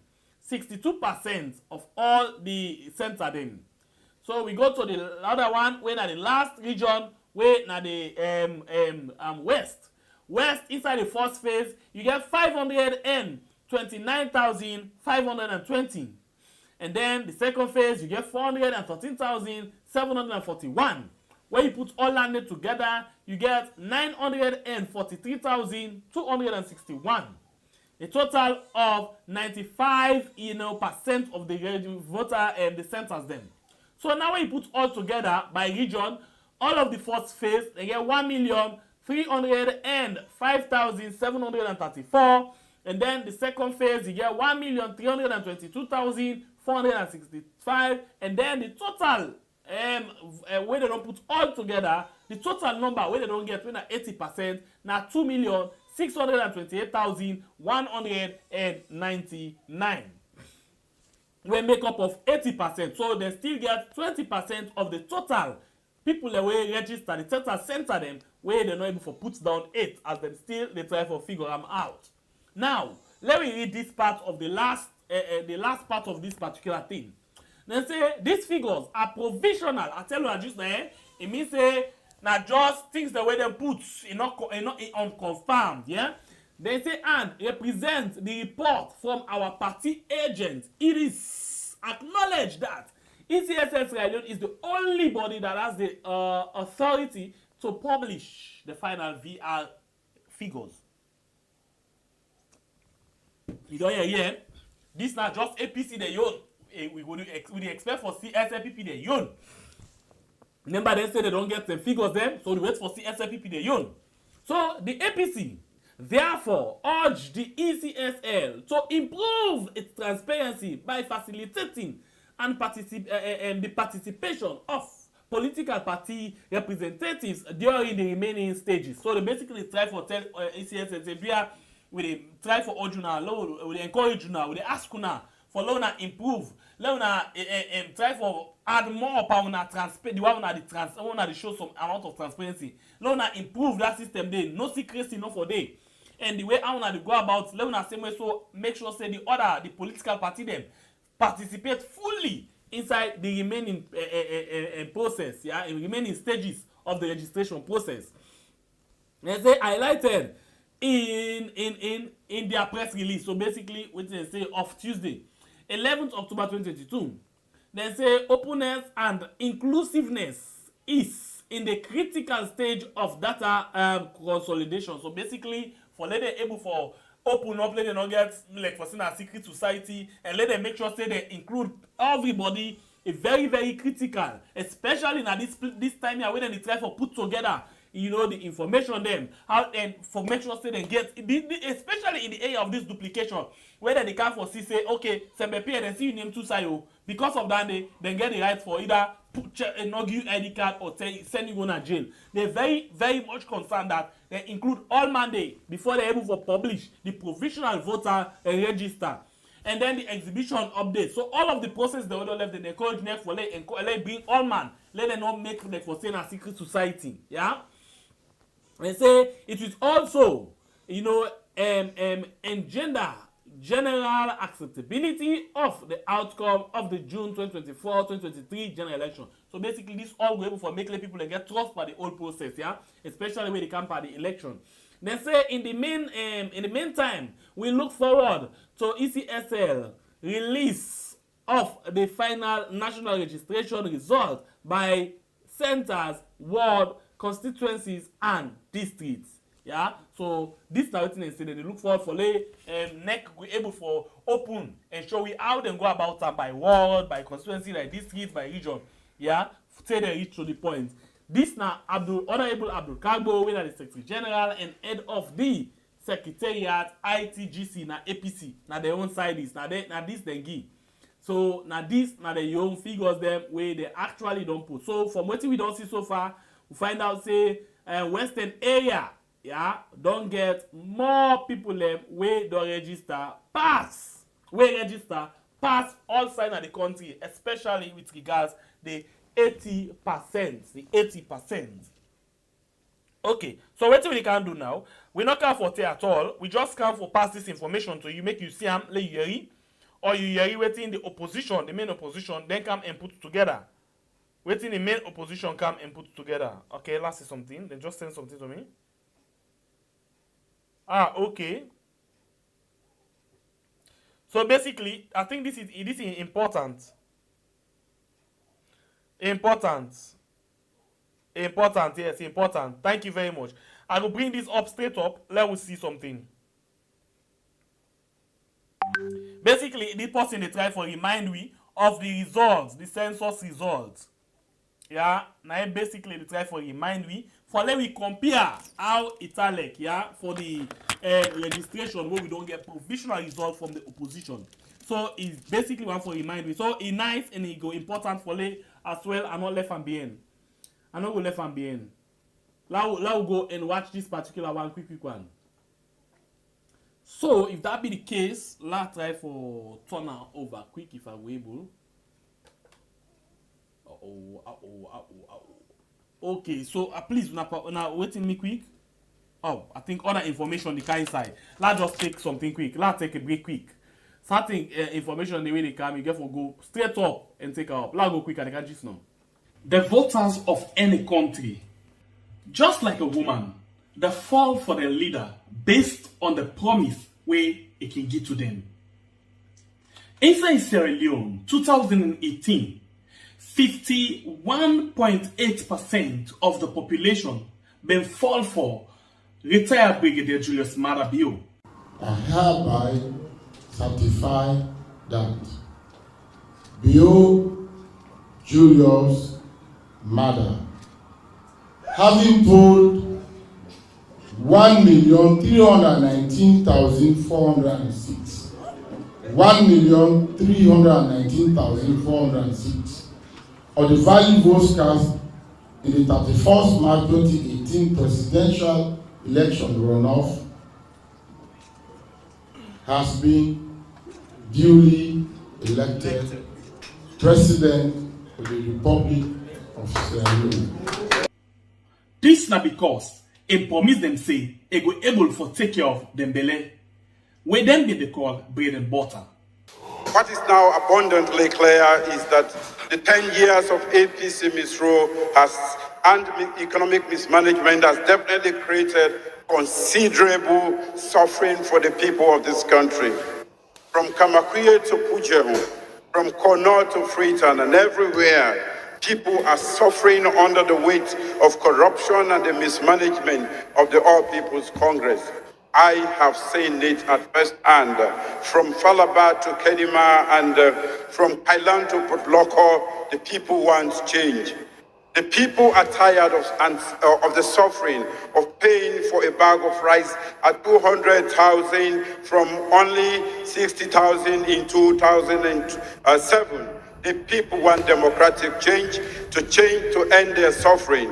62% of all the center then. So we go to the other one, where the last region, where now the West. West, inside the first phase, you get 529,520. And then the second phase, you get 413,741. When you put all landed together, you get 943,261. A total of 95% of the voter and the centers then. So now when you put all together by region, all of the first phase, they get 1,305,734. And then the second phase, you get 1,322,465. And then the total where they don't put all together, the total number where they don't get when 80%, now 2,628,199. We make up of 80%, so they still get 20% of the total people that will register. The total center them where they're not able to put down 8 as they try to figure them out. Now let me read this part of the last part of this particular thing. They say these figures are provisional. I tell you just there, it means say now just things the way they put not unconfirmed. Yeah, they say and represent the report from our party agent. It is acknowledged that ECSS Radio is the only body that has the authority to publish the final VR figures. You don't hear? This not just APC they own. We expect for CSLPP they own. Remember they say they don't get the figures them, so they wait for CSLPP they own. So the APC therefore urge the ECSL to improve its transparency by facilitating and the participation of political party representatives during the remaining stages. So they basically try for tell ECSL we try for Ojuna, we encourage Juna, we ask Kuna for Lona improve. Lona try for add more power on transparency. The one that show some amount of transparency. Lona improve that system. There no secrecy, no for day. and the way I want to go about, let me same way, so make sure say the political party them participate fully inside the remaining process, yeah, in remaining stages of the registration process. They say highlighted in their press release. So basically, what they say of Tuesday, 11th October 2022, they say openness and inclusiveness is in the critical stage of data consolidation. So basically, for let them able for open up, let them not get like for saying a secret society, and let them make sure say they include everybody. It's very, very critical, especially now this time here when they try for put together, you know, the information them, how and for make sure say they get, especially in the area of this duplication, whether they can foresee say, okay, Sembepi and see you name two sayo, because of that they then get the right for either not give you ID card or send you to jail. They're very, very much concerned that they include all mandate before they're able to publish the provisional voter register. And then the exhibition update. So all of the process they would left, they encourage them for let bring all man. Let them not make like for saying a secret society. Yeah. They say it is also, you know, engender general acceptability of the outcome of the June 2024-2023 general election. So basically, this all go able for make people get trust by the whole process. Yeah, especially when they come by the election. They say in the meantime, we look forward to ECSL release of the final national registration result by centers, ward, constituencies, and districts. Yeah, so this is what they say. They look forward for next we able for open and show we how they go about them by ward, by constituency, like districts, by region. Yeah, say they reach to the point. This now Honorable Abdul Kagbo, we are the Secretary General and head of the Secretariat ITGC na APC. Now their own side is now this they give. So now this now the young figures them where they actually don't put. So from what we don't see so far, we find out say Western area, yeah, don't get more people them where don't register pass all sides of the country, especially with regards the 80%. The 80%. Okay, so what we can do now, we not come for at all. We just come for pass this information to you, make you see them, let you hear, or you hear waiting the opposition, the main opposition, then come and put together. Waiting the main opposition come and put together. Okay, let's see something. Then just send something to me. Okay. So basically, I think this is important. Important, yes, important. Thank you very much. I will bring this up straight up. Let us see something. Basically, this person they try for remind we of the results, the census results. Yeah, now basically they try for remind we for let we compare how it's like, yeah, for the registration where we don't get provisional result from the opposition. So it's basically one for remind we. So it's nice and it go important for lay as well. I'm not left and behind. I'm not go left and behind. Now we'll go and watch this particular one, quick one. So if that be the case, let's try for turn over quick if I'm able. Okay, so please now waiting me quick. Oh, I think other information the kind side. Let's just take something quick. Let's take a break quick. Starting information the way they come, you get for go straight up and take up. Let's go quick and I can just know. The voters of any country, just like a woman, they fall for their leader based on the promise where it can give to them. Inside Sierra Leone, 2018, 51.8% of the population been fall for retired Brigadier Julius Maada Bio. I hereby certify that Bio Julius Maada, having told 1,319,406, 1,319,406 of the valid votes cast in the 31st March 2018 presidential election runoff has been duly elected President of the Republic of Sierra Leone. This na because and promise them say they go able for take care of them belle, where then be they call bread and butter. What is now abundantly clear is that the 10 years of APC misrule and economic mismanagement has definitely created considerable suffering for the people of this country. From Kamakuye to Pujehu, from Kono to Freetown, and everywhere, people are suffering under the weight of corruption and the mismanagement of the All People's Congress. I have seen it at first hand, from Falaba to Kenema and from Kailan to Putloko. The people want change. The people are tired of the suffering of paying for a bag of rice at 200,000 from only 60,000 in 2007. The people want democratic change to end their suffering.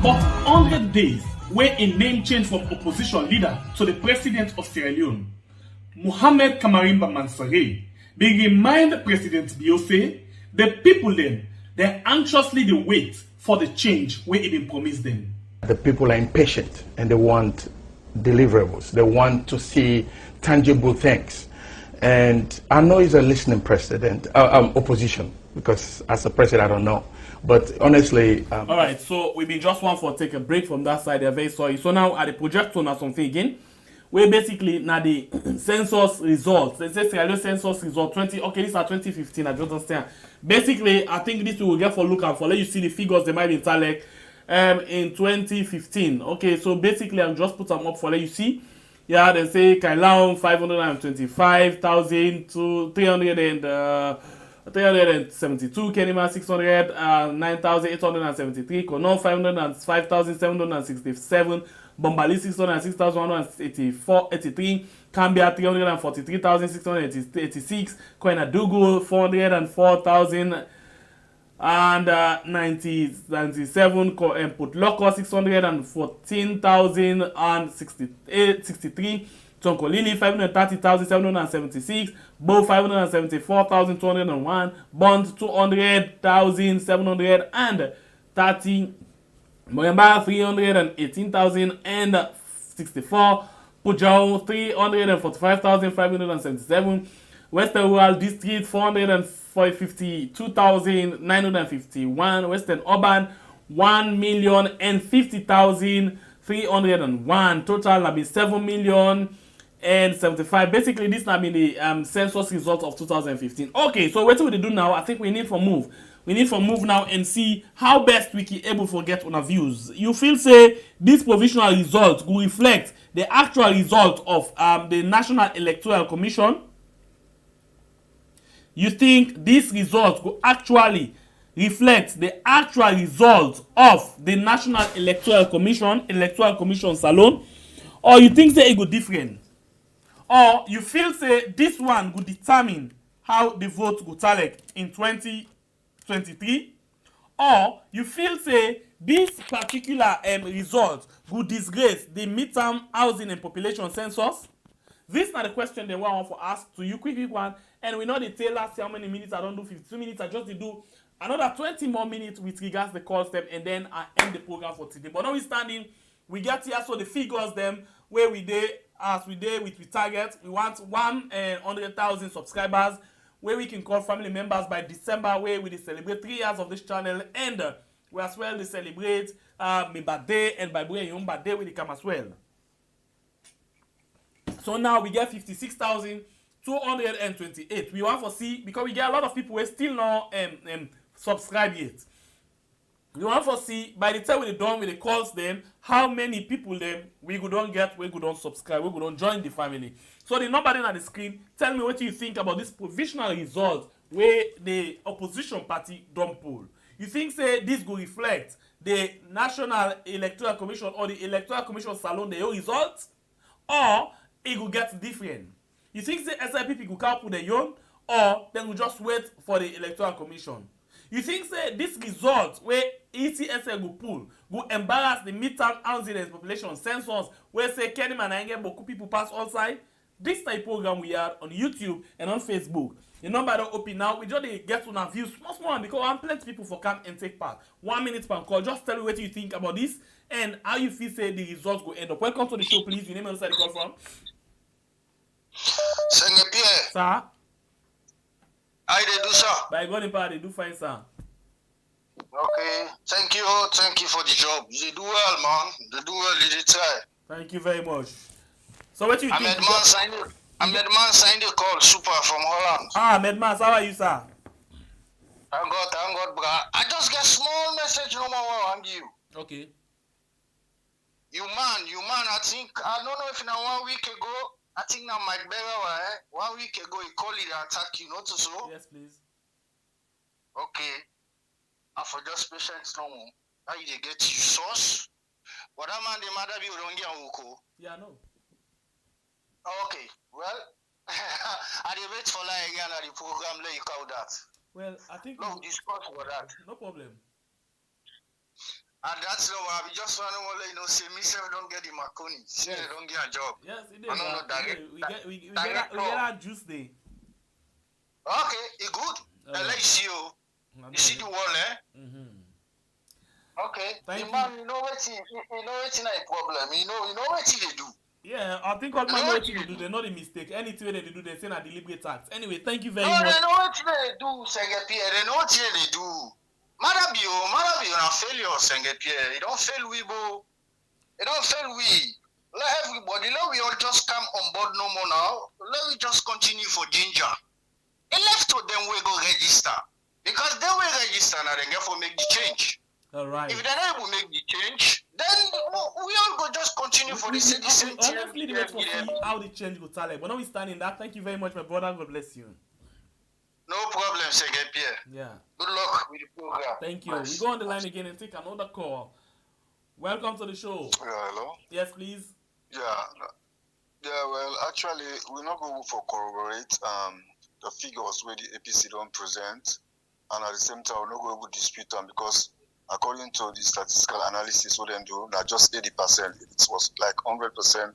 But 100 days where a name change from opposition leader to the president of Sierra Leone, Mohamed Kamarimba Mansouri, they remind President Biose the people then they anxiously wait for the change where it been promised them. The people are impatient and they want deliverables. They want to see tangible things. And I know he's a listening president, opposition, because as a president I don't know. But honestly... all right, so we been just want for take a break from that side. They're very sorry. So now at the project on something again, where basically now the census results, they say Sierra Leone census result 20, okay, these are 2015, I don't understand. Basically, I think this we will get for look at for let you see the figures they might be talent in 2015. Okay, so basically I'll just put them up for let you see. Yeah, they say Kailaon 525,000 to 372, Kenema 600, 9,873, Kono 505,767, Bombali 606,183, Cambia 343,686, Koinadugu 404,097, Putloko 614,063, Tonkolili 530,776, Bo 574,201, Bond 200,730, Moyamba 318,064, Pujao 345,577, Western Rural District 452,951, Western Urban 1,050,301, total have been 7,075,000. Basically, this have been the census result of 2015. Okay, so what do we do now? I think we need to move. We need to move now and see how best we can able to get on our views. You feel say this provisional result will reflect the actual result of the National Electoral Commission? You think this result will actually reflect the actual result of the National Electoral Commission Salon? Or you think say it go different? Or you feel say this one will determine how the vote go tally in 2023? Or you feel say this particular result will disgrace the midterm housing and population census? These are the questions that I want to ask to you. Quick one. And we know the tailor say how many minutes I don't do 52 minutes. I just do another 20 more minutes with regards the call step, and then I end the program for today. But notwithstanding, we get here so the figures them where we did as we did with we target. We want 100,000 subscribers where we can call family members by December, where we celebrate 3 years of this channel, and we as well celebrate my birthday, and by way your own birthday we come as well. So now we get 56,228. We want to see, because we get a lot of people who still not subscribe yet. We want to see by the time we're done with the calls them, how many people them we go don't get, we go don't subscribe, we go don't join the family. So the number then on the screen, tell me what you think about this provisional result where the opposition party don't pull. You think say this will reflect the National Electoral Commission or the Electoral Commission Salon the result, or it will get different? You think the SIPP will come put the young, or then we just wait for the Electoral Commission? You think say this result where ECSA go pull go embarrass the midterm housing population census where say Kenema na get beaucoup people pass outside? This type program we are on YouTube and on Facebook. The number don't open now. We just get on our views small because I'm plenty people for come and take part. 1 minute per call. Just tell me what you think about this and how you feel say the results go end up. Welcome to the show, please. Your name and where you call from? Pierre. Sir. How they do, sir? By God in power, they do fine, sir. Okay. Thank you for the job. They do well, man. They do well. They try. Thank you very much. So what you think? Medman signed the call, super from Holland. Ah, Medman, how are you, sir? Thank God, bro. I just get small message no more on you. Okay. You man, I think, I don't know if now 1 week ago, I think now Mike Berra, 1 week ago, he called it attack you, not so? Yes, please. Okay. I for just patience no more. How you get you sauce? But that man, the mother be wrong here, yeah, I know. Okay, well, I did wait for like again at the program, let you call that. Well, I think we'll discuss about that. No problem. And that's no, I just want to let you know, say, myself don't get the Marconi. Say, they don't get a job. Yes, it is. I don't know that. We get our juice day. Okay, it's good. Let you see you. You see the wall, eh? Okay. Thank man, you know what's a problem. You know what they do. Yeah, I think all man know what they do. They're not a mistake. Anything they do, they say a deliberate act. Anyway, thank you very much. They know what they do, Pierre. They know what they do. Madabio, na failure, Pierre. It don't fail we, bro. It don't fail we. Let everybody, let we all just come on board no more now. Let we just continue for ginger. And left to them we go register. Because they will register now, they get for make the change. All right. If they're not able to make the change, then we all go just continue for the same thing. Honestly, wait for see how the change go tally. But now we stand in that. Thank you very much, my brother. God bless you. No problem, Pierre. Yeah. Good luck with the program. Thank you. Nice. We go on the line again and take another call. Welcome to the show. Yeah, hello? Yes, please. Yeah, well, actually, we're not going to corroborate the figures where the APC don't present, and at the same time, we're not going to dispute them because according to the statistical analysis, what they do, not just 80%. If it was like 100%,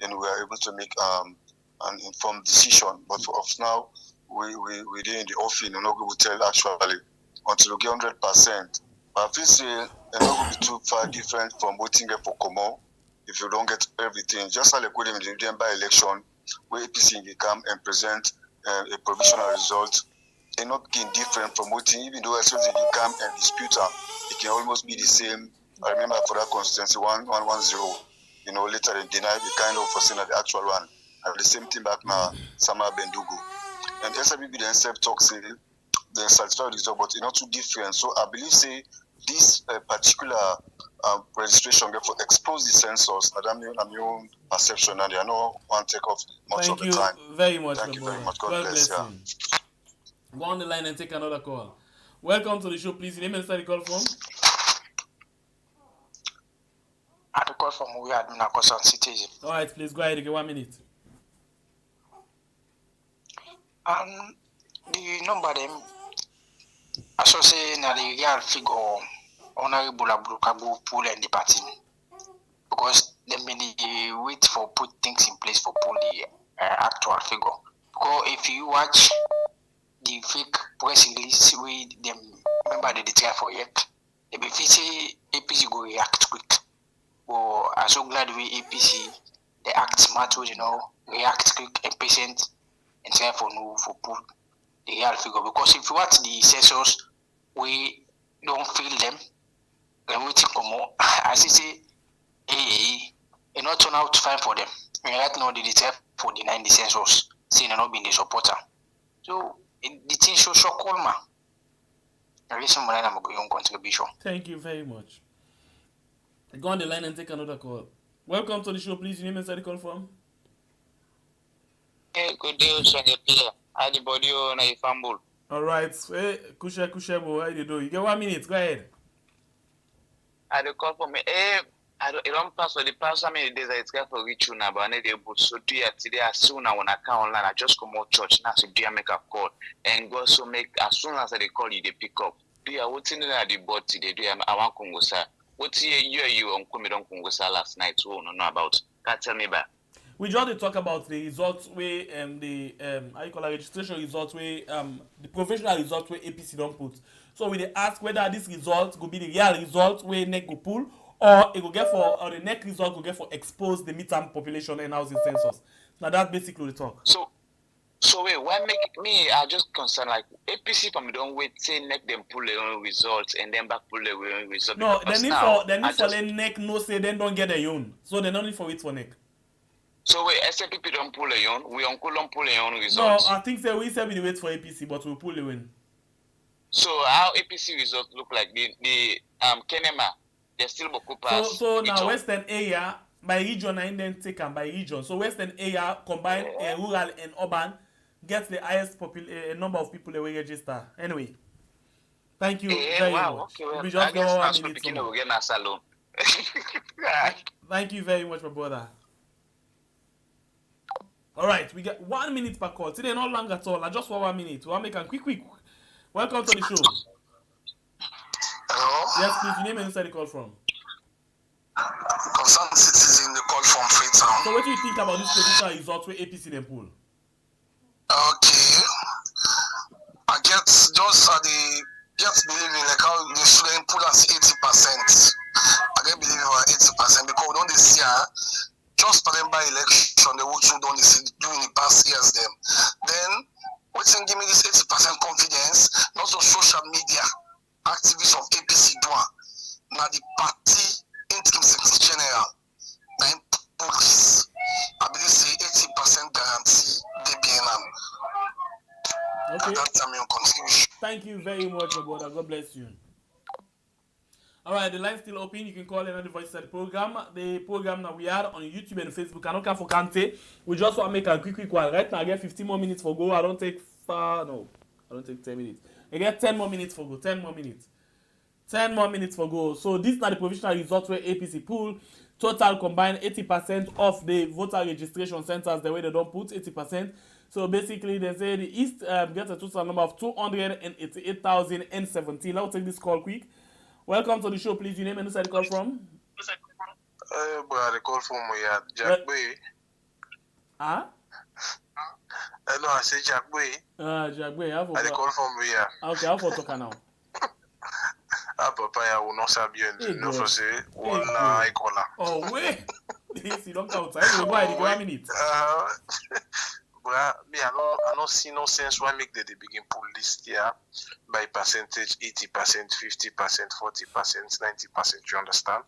then we are able to make an informed decision. But for us now, we did in the offing, we're not going to tell actually until we get 100%. But if you say it's not going to be too far different from voting for Como, if you don't get everything, just like we did in the November election, where APC can come and present a provisional result, they're not getting different from voting, even though as soon as you come and dispute them, it can almost be the same. I remember for that constituency 1110, later they denied the kind of foreseen at the actual one. And the same thing back now, Sama Bendugu. And SIBB themselves talks they satisfy the result, but it's not too different. So I believe say this particular registration therefore expose the census. I'm your own perception, and they are not one take off much of the time. Thank you very much. Thank you very much. God bless you. Go on the line and take another call. Welcome to the show, please. Your name and start the call from? I had a call from we had a concerned citizen. All right, please go ahead. Give 1 minute. The number them associated na the real figure honorable Abrukabu pool and the party because they may wait for put things in place for pull the actual figure. Because if you watch the fake press release with them remember they try for yet, they be say APC go react quick. But I'm so glad we APC they act smart, react quick and patient and try for pull the real figure. Because if you watch the census, we don't feel them. Then we think I say it not turn out fine for them. Right now they try for denying the census, saying they're not being the supporter. So the thing show Colma. I listen when I'm going contribution. Thank you very much. Go on the line and take another call. Welcome to the show, please. Your name and start the call from? Hey, good day, Pierre. How the body on a fumble? All right. Hey, Kushebo, how you do? You get 1 minute. Go ahead. I do call for me. I don't pass for the past how many days I get for reach you now, but I need able so do you today as soon as when I come online, I just come out church now so do you make a call and go so make as soon as I call you they pick up. do you what in the board today? Do you I want Kungusa? What year you on Kumidon Kungusa last night? So no know about. Can't tell me about. We just to talk about the results where the how you call it, registration results where the provisional results where APC don't put. So we dey ask whether this result could be the real result where NEC go pull, or it go get for, or the NEC result go get for expose the midterm population and housing census. Now that's basically the talk. So wait, why make me? I just concerned like APC from don't wait say NEC them pull their own results and then back pull their own results. No, they need for NEC no say then don't get their own. So they don't need for wait for NEC. So wait, SPP don't pull their own. We uncle don't pull their own results. No, I think so. We said we wait for APC, but we'll pull the win. So how APC results look like? The Kenema, they still go pass. So now Western area by region and then take them by region. So Western area combine rural and urban gets the highest number of people that will register. Anyway, thank you very much. Okay, well, we just go 1 minute. Thank you very much, my brother. All right, we get 1 minute per call. Today not long at all. I just want 1 minute. We'll make a quick. Welcome to the show. Hello? Yes, please. Your name and where you call from? Concerned citizen, the call from Freetown. So what do you think about this provisional result where APC then pull? Okay. I just believing like how the student pull us 80%. I get believing about 80% because we don't see just for them by election, the vote don't see during the past years them. Then what's give me this 80% confidence, not on social media activists of APC doing. Now the party interim secretary general, now police, I believe say 80% guarantee they be in. Okay. That's my contribution. Thank you very much, my brother. God bless you. All right, the line's still open. You can call in on the voice of the program. The program that we are on YouTube and Facebook. I don't care for Kante. We just want to make a quick one. Right now, I get 15 more minutes for go. I don't take 10 minutes. I get 10 more minutes for go. 10 more minutes. 10 more minutes for go. So this is not the provisional result where APC pull. Total combined 80% of the voter registration centers, the way they don't put 80%. So basically, they say the East gets a total number of 288,017. I'll take this call quick. Welcome to the show, please. Your name and who side you call from? I call from Jack Boy. Huh? No, I say Jack Boy. Jack Boy. I call from here. Okay, I'll talk now. Papa, I will not have you no for say one I call. Oh, wait. This you don't count. I will go ahead. 1 minute. Me, I don't see no sense why make they begin pull list here by percentage 80%, 50%, 40%, 90%. You understand?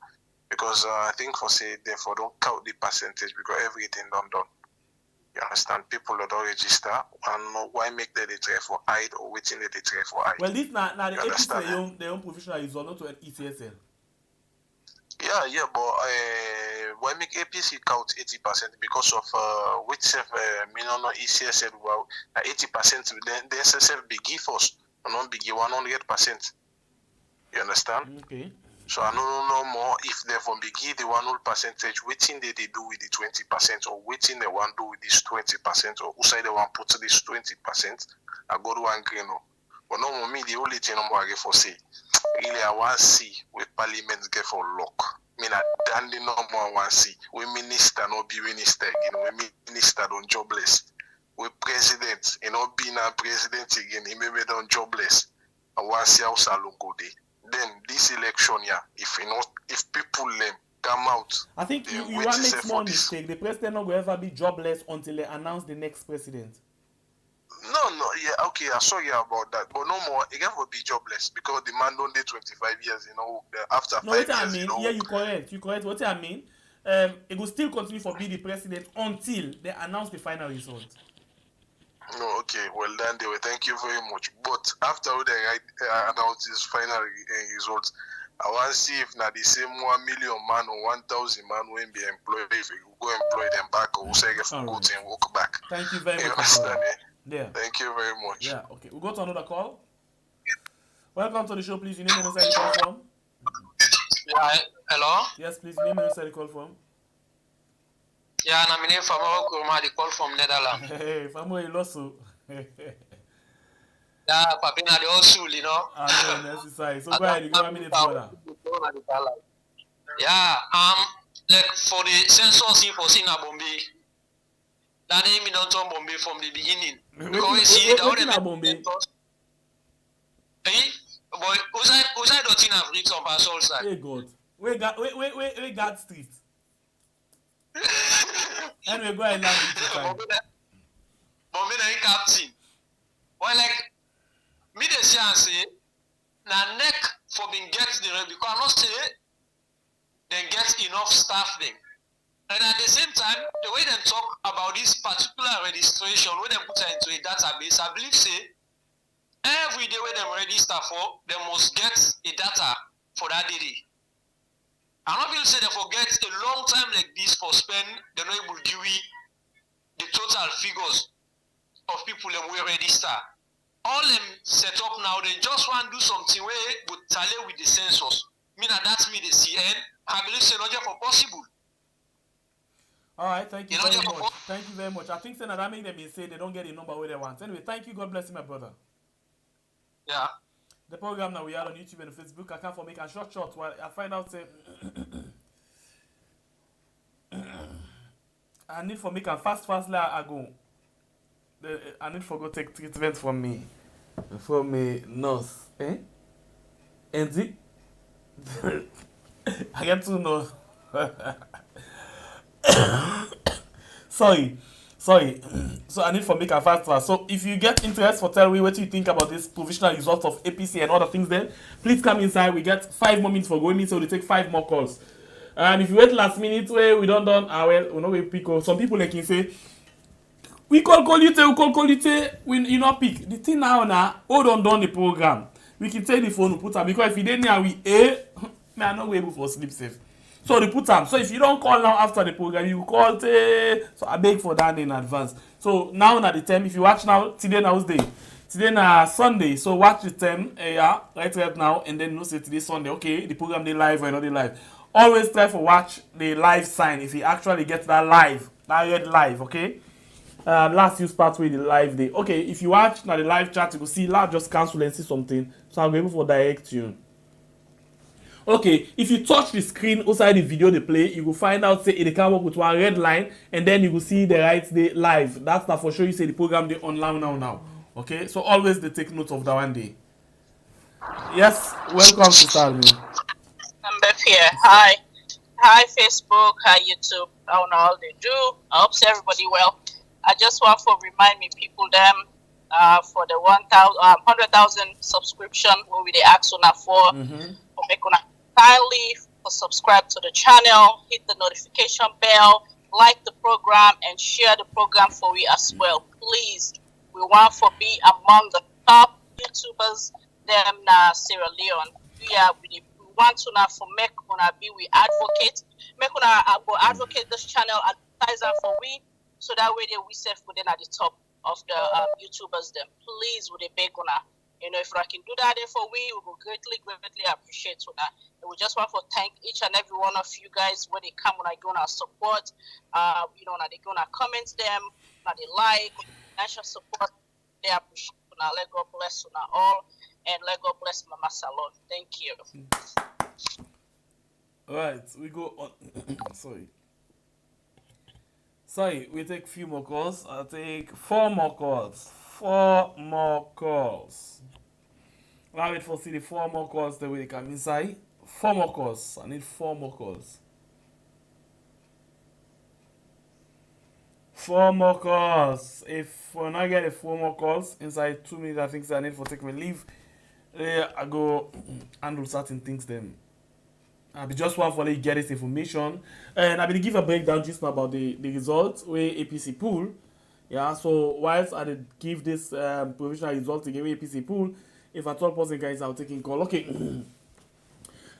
Because I think for say therefore don't count the percentage because everything done. You understand? People that don't register and why make they try for hide or waiting they try for hide. Well, this now the APC their own provisional is not to an ECSL. Yeah, but why make APC count 80% because of which ECSL 80% then the SSL big first and not big 100%. You understand? Okay. So I don't know more if they from begin the 100 percentage, waiting they do with the 20% or waiting they want to do with this 20% or who say they want to put this 20%. I go to one green. But no me the only thing I get for say really I want to see where parliament get for lock. I mean I dandy no more want to see we minister not be minister again, we minister don't jobless. We president, being a president again, he may be done jobless. I want to see how salon go day. Then this election, if people come out, I think you want to make small mistake. The president not will ever be jobless until they announce the next president. No, okay, I saw you about that, but no more. Again, will be jobless because the man don't do 25 years, after 5 years. What I mean, you correct. What I mean, it will still continue for be the president until they announce the final result. No, okay, well done, they will thank you very much. But after they announce this final results, I want to see if now the same 1 million man or 1,000 man will be employed. If you go employ them back or say if go to and walk back. Thank you very much. Understand me? Yeah. Thank you very much. Yeah, okay. We'll go to another call. Welcome to the show, please. Your name and where you call from? Yeah, hello? Yes, please. Your name and where you call from? Yeah, I'm in Famo Kurma, the call from Netherlands. Hey, Famo, you lost. Yeah, Papina, the hustle, you know. I know, necessary. So go ahead, you got 1 minute further. Yeah, like for the census in for Sina Bombay, that name don't turn Bombay from the beginning. Because you see, the other Bombay. Hey, boy, was I not in Africa on Pasol side? Hey God, we got street. Anyway, go ahead, land it time. Bombay na captain. Well, like me the say, na neck for being get the because I not say they get enough staff them. And at the same time, the way they talk about this particular registration, when they put it into a database, I believe say every day when they register for, they must get a data for that day. I'm not going to say they forget a long time like this for spend, they're not able to give you the total figures of people that will register. All them set up now, they just want to do something where would tally with the census. Mean that that's me the CN. I believe it's not for possible. All right, thank you very much. Thank you very much. I think that make them say they don't get the number where they want. Anyway, thank you. God bless you, my brother. Yeah. The program that we are on YouTube and Facebook, I can't for make a short while I find out say I need for make a fast like I go. I need for go take treatment from me nurse. And the I get to know. Sorry. So I need for make a fast. So if you get interest for tell me what you think about this provisional results of APC and other things then, please come inside. We get 5 more minutes for going, so we take 5 more calls. And if you wait last minute where we don't done, well, we know we pick. Some people like can say, we call you, you not pick. The thing now, hold on done the program. We can take the phone and put them because if you didn't know we I not able for sleep safe. So they put them. So if you don't call now after the program, you call so I beg for that in advance. So now at the time, if you watch now, today now's day. Today na Sunday, so watch the time, right now, and then say today Sunday. Okay, the program they live or not they live. Always try for watch the live sign if you actually get that red live, okay? Last use part with the live day. Okay, if you watch now the live chat, you will see live just cancel and see something. So I'll be able for direct you. Okay, if you touch the screen outside the video they play, you will find out say it can work with one red line, and then you will see the right day live. That's not for sure. You say the program they online now. Okay, so always they take note of that one day. Yes, welcome to Salmi. I'm Beth here. Hi Facebook, hi YouTube. I don't know how they do. I hope everybody well. I just want to remind me people them for the 100,000 subscription where we they ask on for make on kindly subscribe to the channel, hit the notification bell, like the program, and share the program for we as well. Please, we want to be among the top YouTubers them na Sierra Leone. We want to now for make una be we advocate, make una go advocate this channel, advertise for we, so that way they we safe within at the top of the YouTubers them. Please, would they beg una. You know, if I can do that for we will greatly appreciate that. And we just want to thank each and every one of you guys when they come, when I go on our support, you know, when they go on our comments them, when they like, financial support, they appreciate that. Let God bless you all, and let God bless Mama Salon. Thank you. Alright, we go on. Sorry, we take a few more calls. I'll take 4 more calls. 4 more calls. I'll wait for see the 4 more calls the way they come inside. 4 more calls. I need 4 more calls. 4 more calls. If we're not getting 4 more calls inside 2 minutes, I think I need for take my leave. I go handle certain things then. I be just want for you get this information. And I will give a breakdown just now about the results where APC pool. Yeah, so whilst I did give this provisional result to give APC pool, if at all possible guys are taking call. Okay.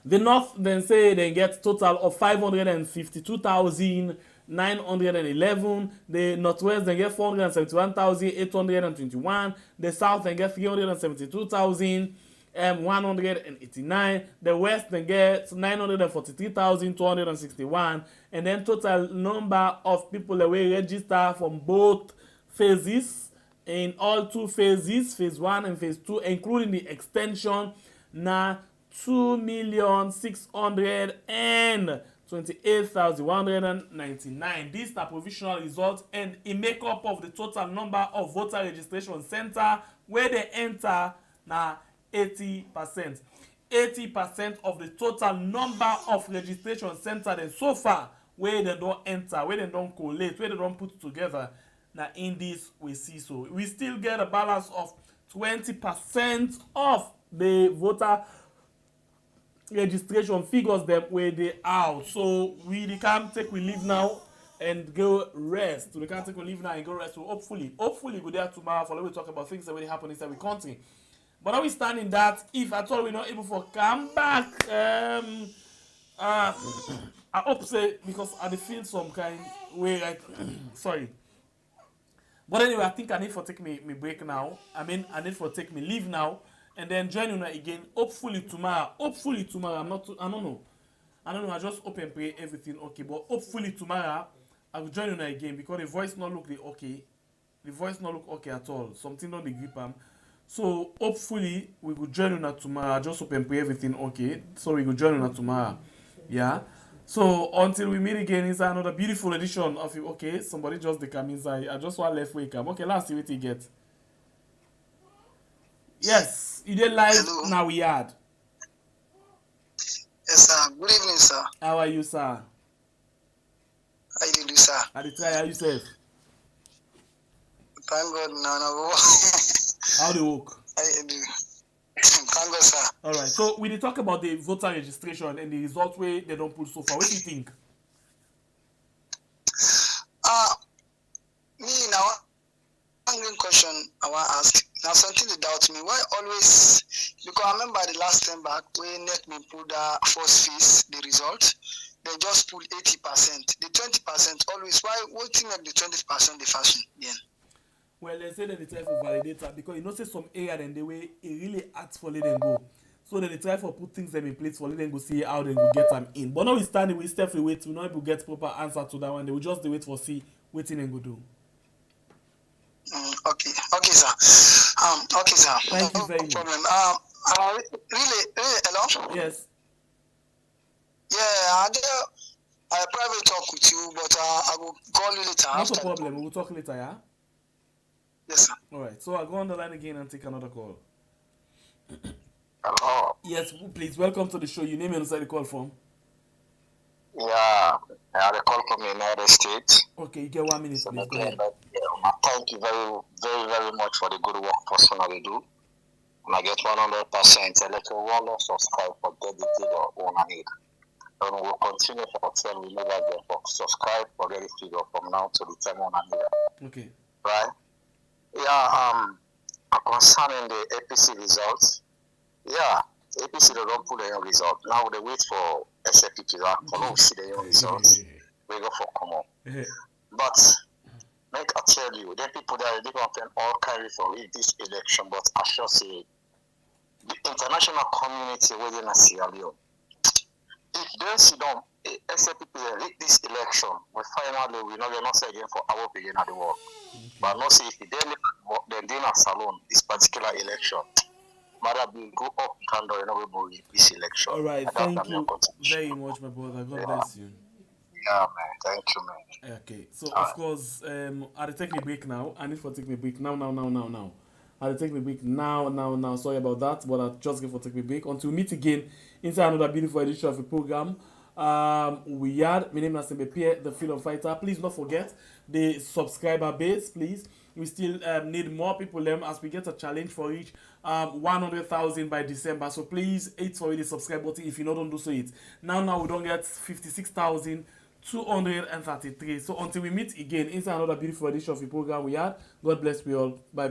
The North then say they get total of 552,911. The Northwest then get 471,821. The South then get 372,189. The West then gets 943,261. And then total number of people that will register from both phases in all 2 phases, phase 1 and phase 2, including the extension, na 2,628,199. These are provisional results and a makeup of the total number of voter registration center where they enter na 80%. 80% of the total number of registration center then so far where they don't enter, where they don't collate, where they don't put together. Now in this we see so we still get a balance of 20% of the voter registration figures that where they out. So we can't take we leave now and go rest. We can't take we leave now and go rest. So hopefully we'll there tomorrow for we talk about things that really happen inside the country. But now we stand in that if at all we're not able to come back, I hope say because I feel some kind way like sorry. But anyway, I think I need to take me break now. I need to take me leave now and then join you again. Hopefully tomorrow. I don't know. I just hope and pray everything okay. But hopefully tomorrow I will join you again because the voice not look okay. The voice not look okay at all. Something don't grip am. So hopefully we will join you tomorrow. I just hope and pray everything okay. So we will join you tomorrow. Yeah. So until we meet again, it's another beautiful edition of you. Okay, somebody just come inside. I just want left way come. Okay, let's see what you get. Yes, you did live. Hello. Now we had. Yes, sir. Good evening, sir. How are you, sir? How you doing, sir? I did try. How you safe? Thank God. No. How do you work? How you do? Thank God, sir. All right. So we did talk about the voter registration and the result way they don't put so far. What do you think? Me now, one question I want to ask. Now something to doubt me. Why always? Because I remember the last time back when NEC me put the first phase, the result, they just pull 80%. The 20% always. Why waiting at the 20% the fashion then? Well, they say that they try for validator because you know say some area then the way it really asks for let them go. So then they try for put things them in place for let them go see how they go get them in. But now we standing we step wait, we not able to get proper answer to that one. They will just wait for see waiting and go do. Okay, sir. Okay, sir. Thank you very much. Problem. Really, hello? Yes. Yeah, I private talk with you, but I will call you later. Not a problem. We will talk later, yeah? Yes, sir. All right. So I'll go on the line again and take another call. Hello. Yes, please. Welcome to the show. Your name and inside the call from? Yeah, I had a call from the United States. Okay, you get 1 minute, So please. Go ahead. thank you very, very, very much for the good work personally do. And I get 100%. Electoral will subscribe for get the figure on a need. And we'll continue for 10 million there for subscribe for get the figure from now to the time on a need. Okay. Right? Yeah, concerning the APC results, yeah, APC they don't put their result. Now they wait for SFP to see their results. We go for common. But like I tell you, then people that they don't all carry for this election, but I should say the international community within Sierra Leone. If they sit down, SFP lead this election, we finally we not say again for our beginning of the world. But not see if they then dinner salon this particular election. Mother be go up and we will this election. All right, thank you very much, my brother. God bless you. Yeah, man. Thank you, man. Okay, so of course, I'll take me break now. I need to take me break now. I'll take me break now. Sorry about that, but I'll just give for take me break until we meet again inside another beautiful edition of the program. We are. My name is Pierre, the freedom fighter. Please don't forget the subscriber base, please. We still need more people as we get a challenge for each 100,000 by December. So please hit for the subscribe button if you don't do so it. Now we don't get 56,233. So until we meet again inside another beautiful edition of the program we are. God bless you all. Bye.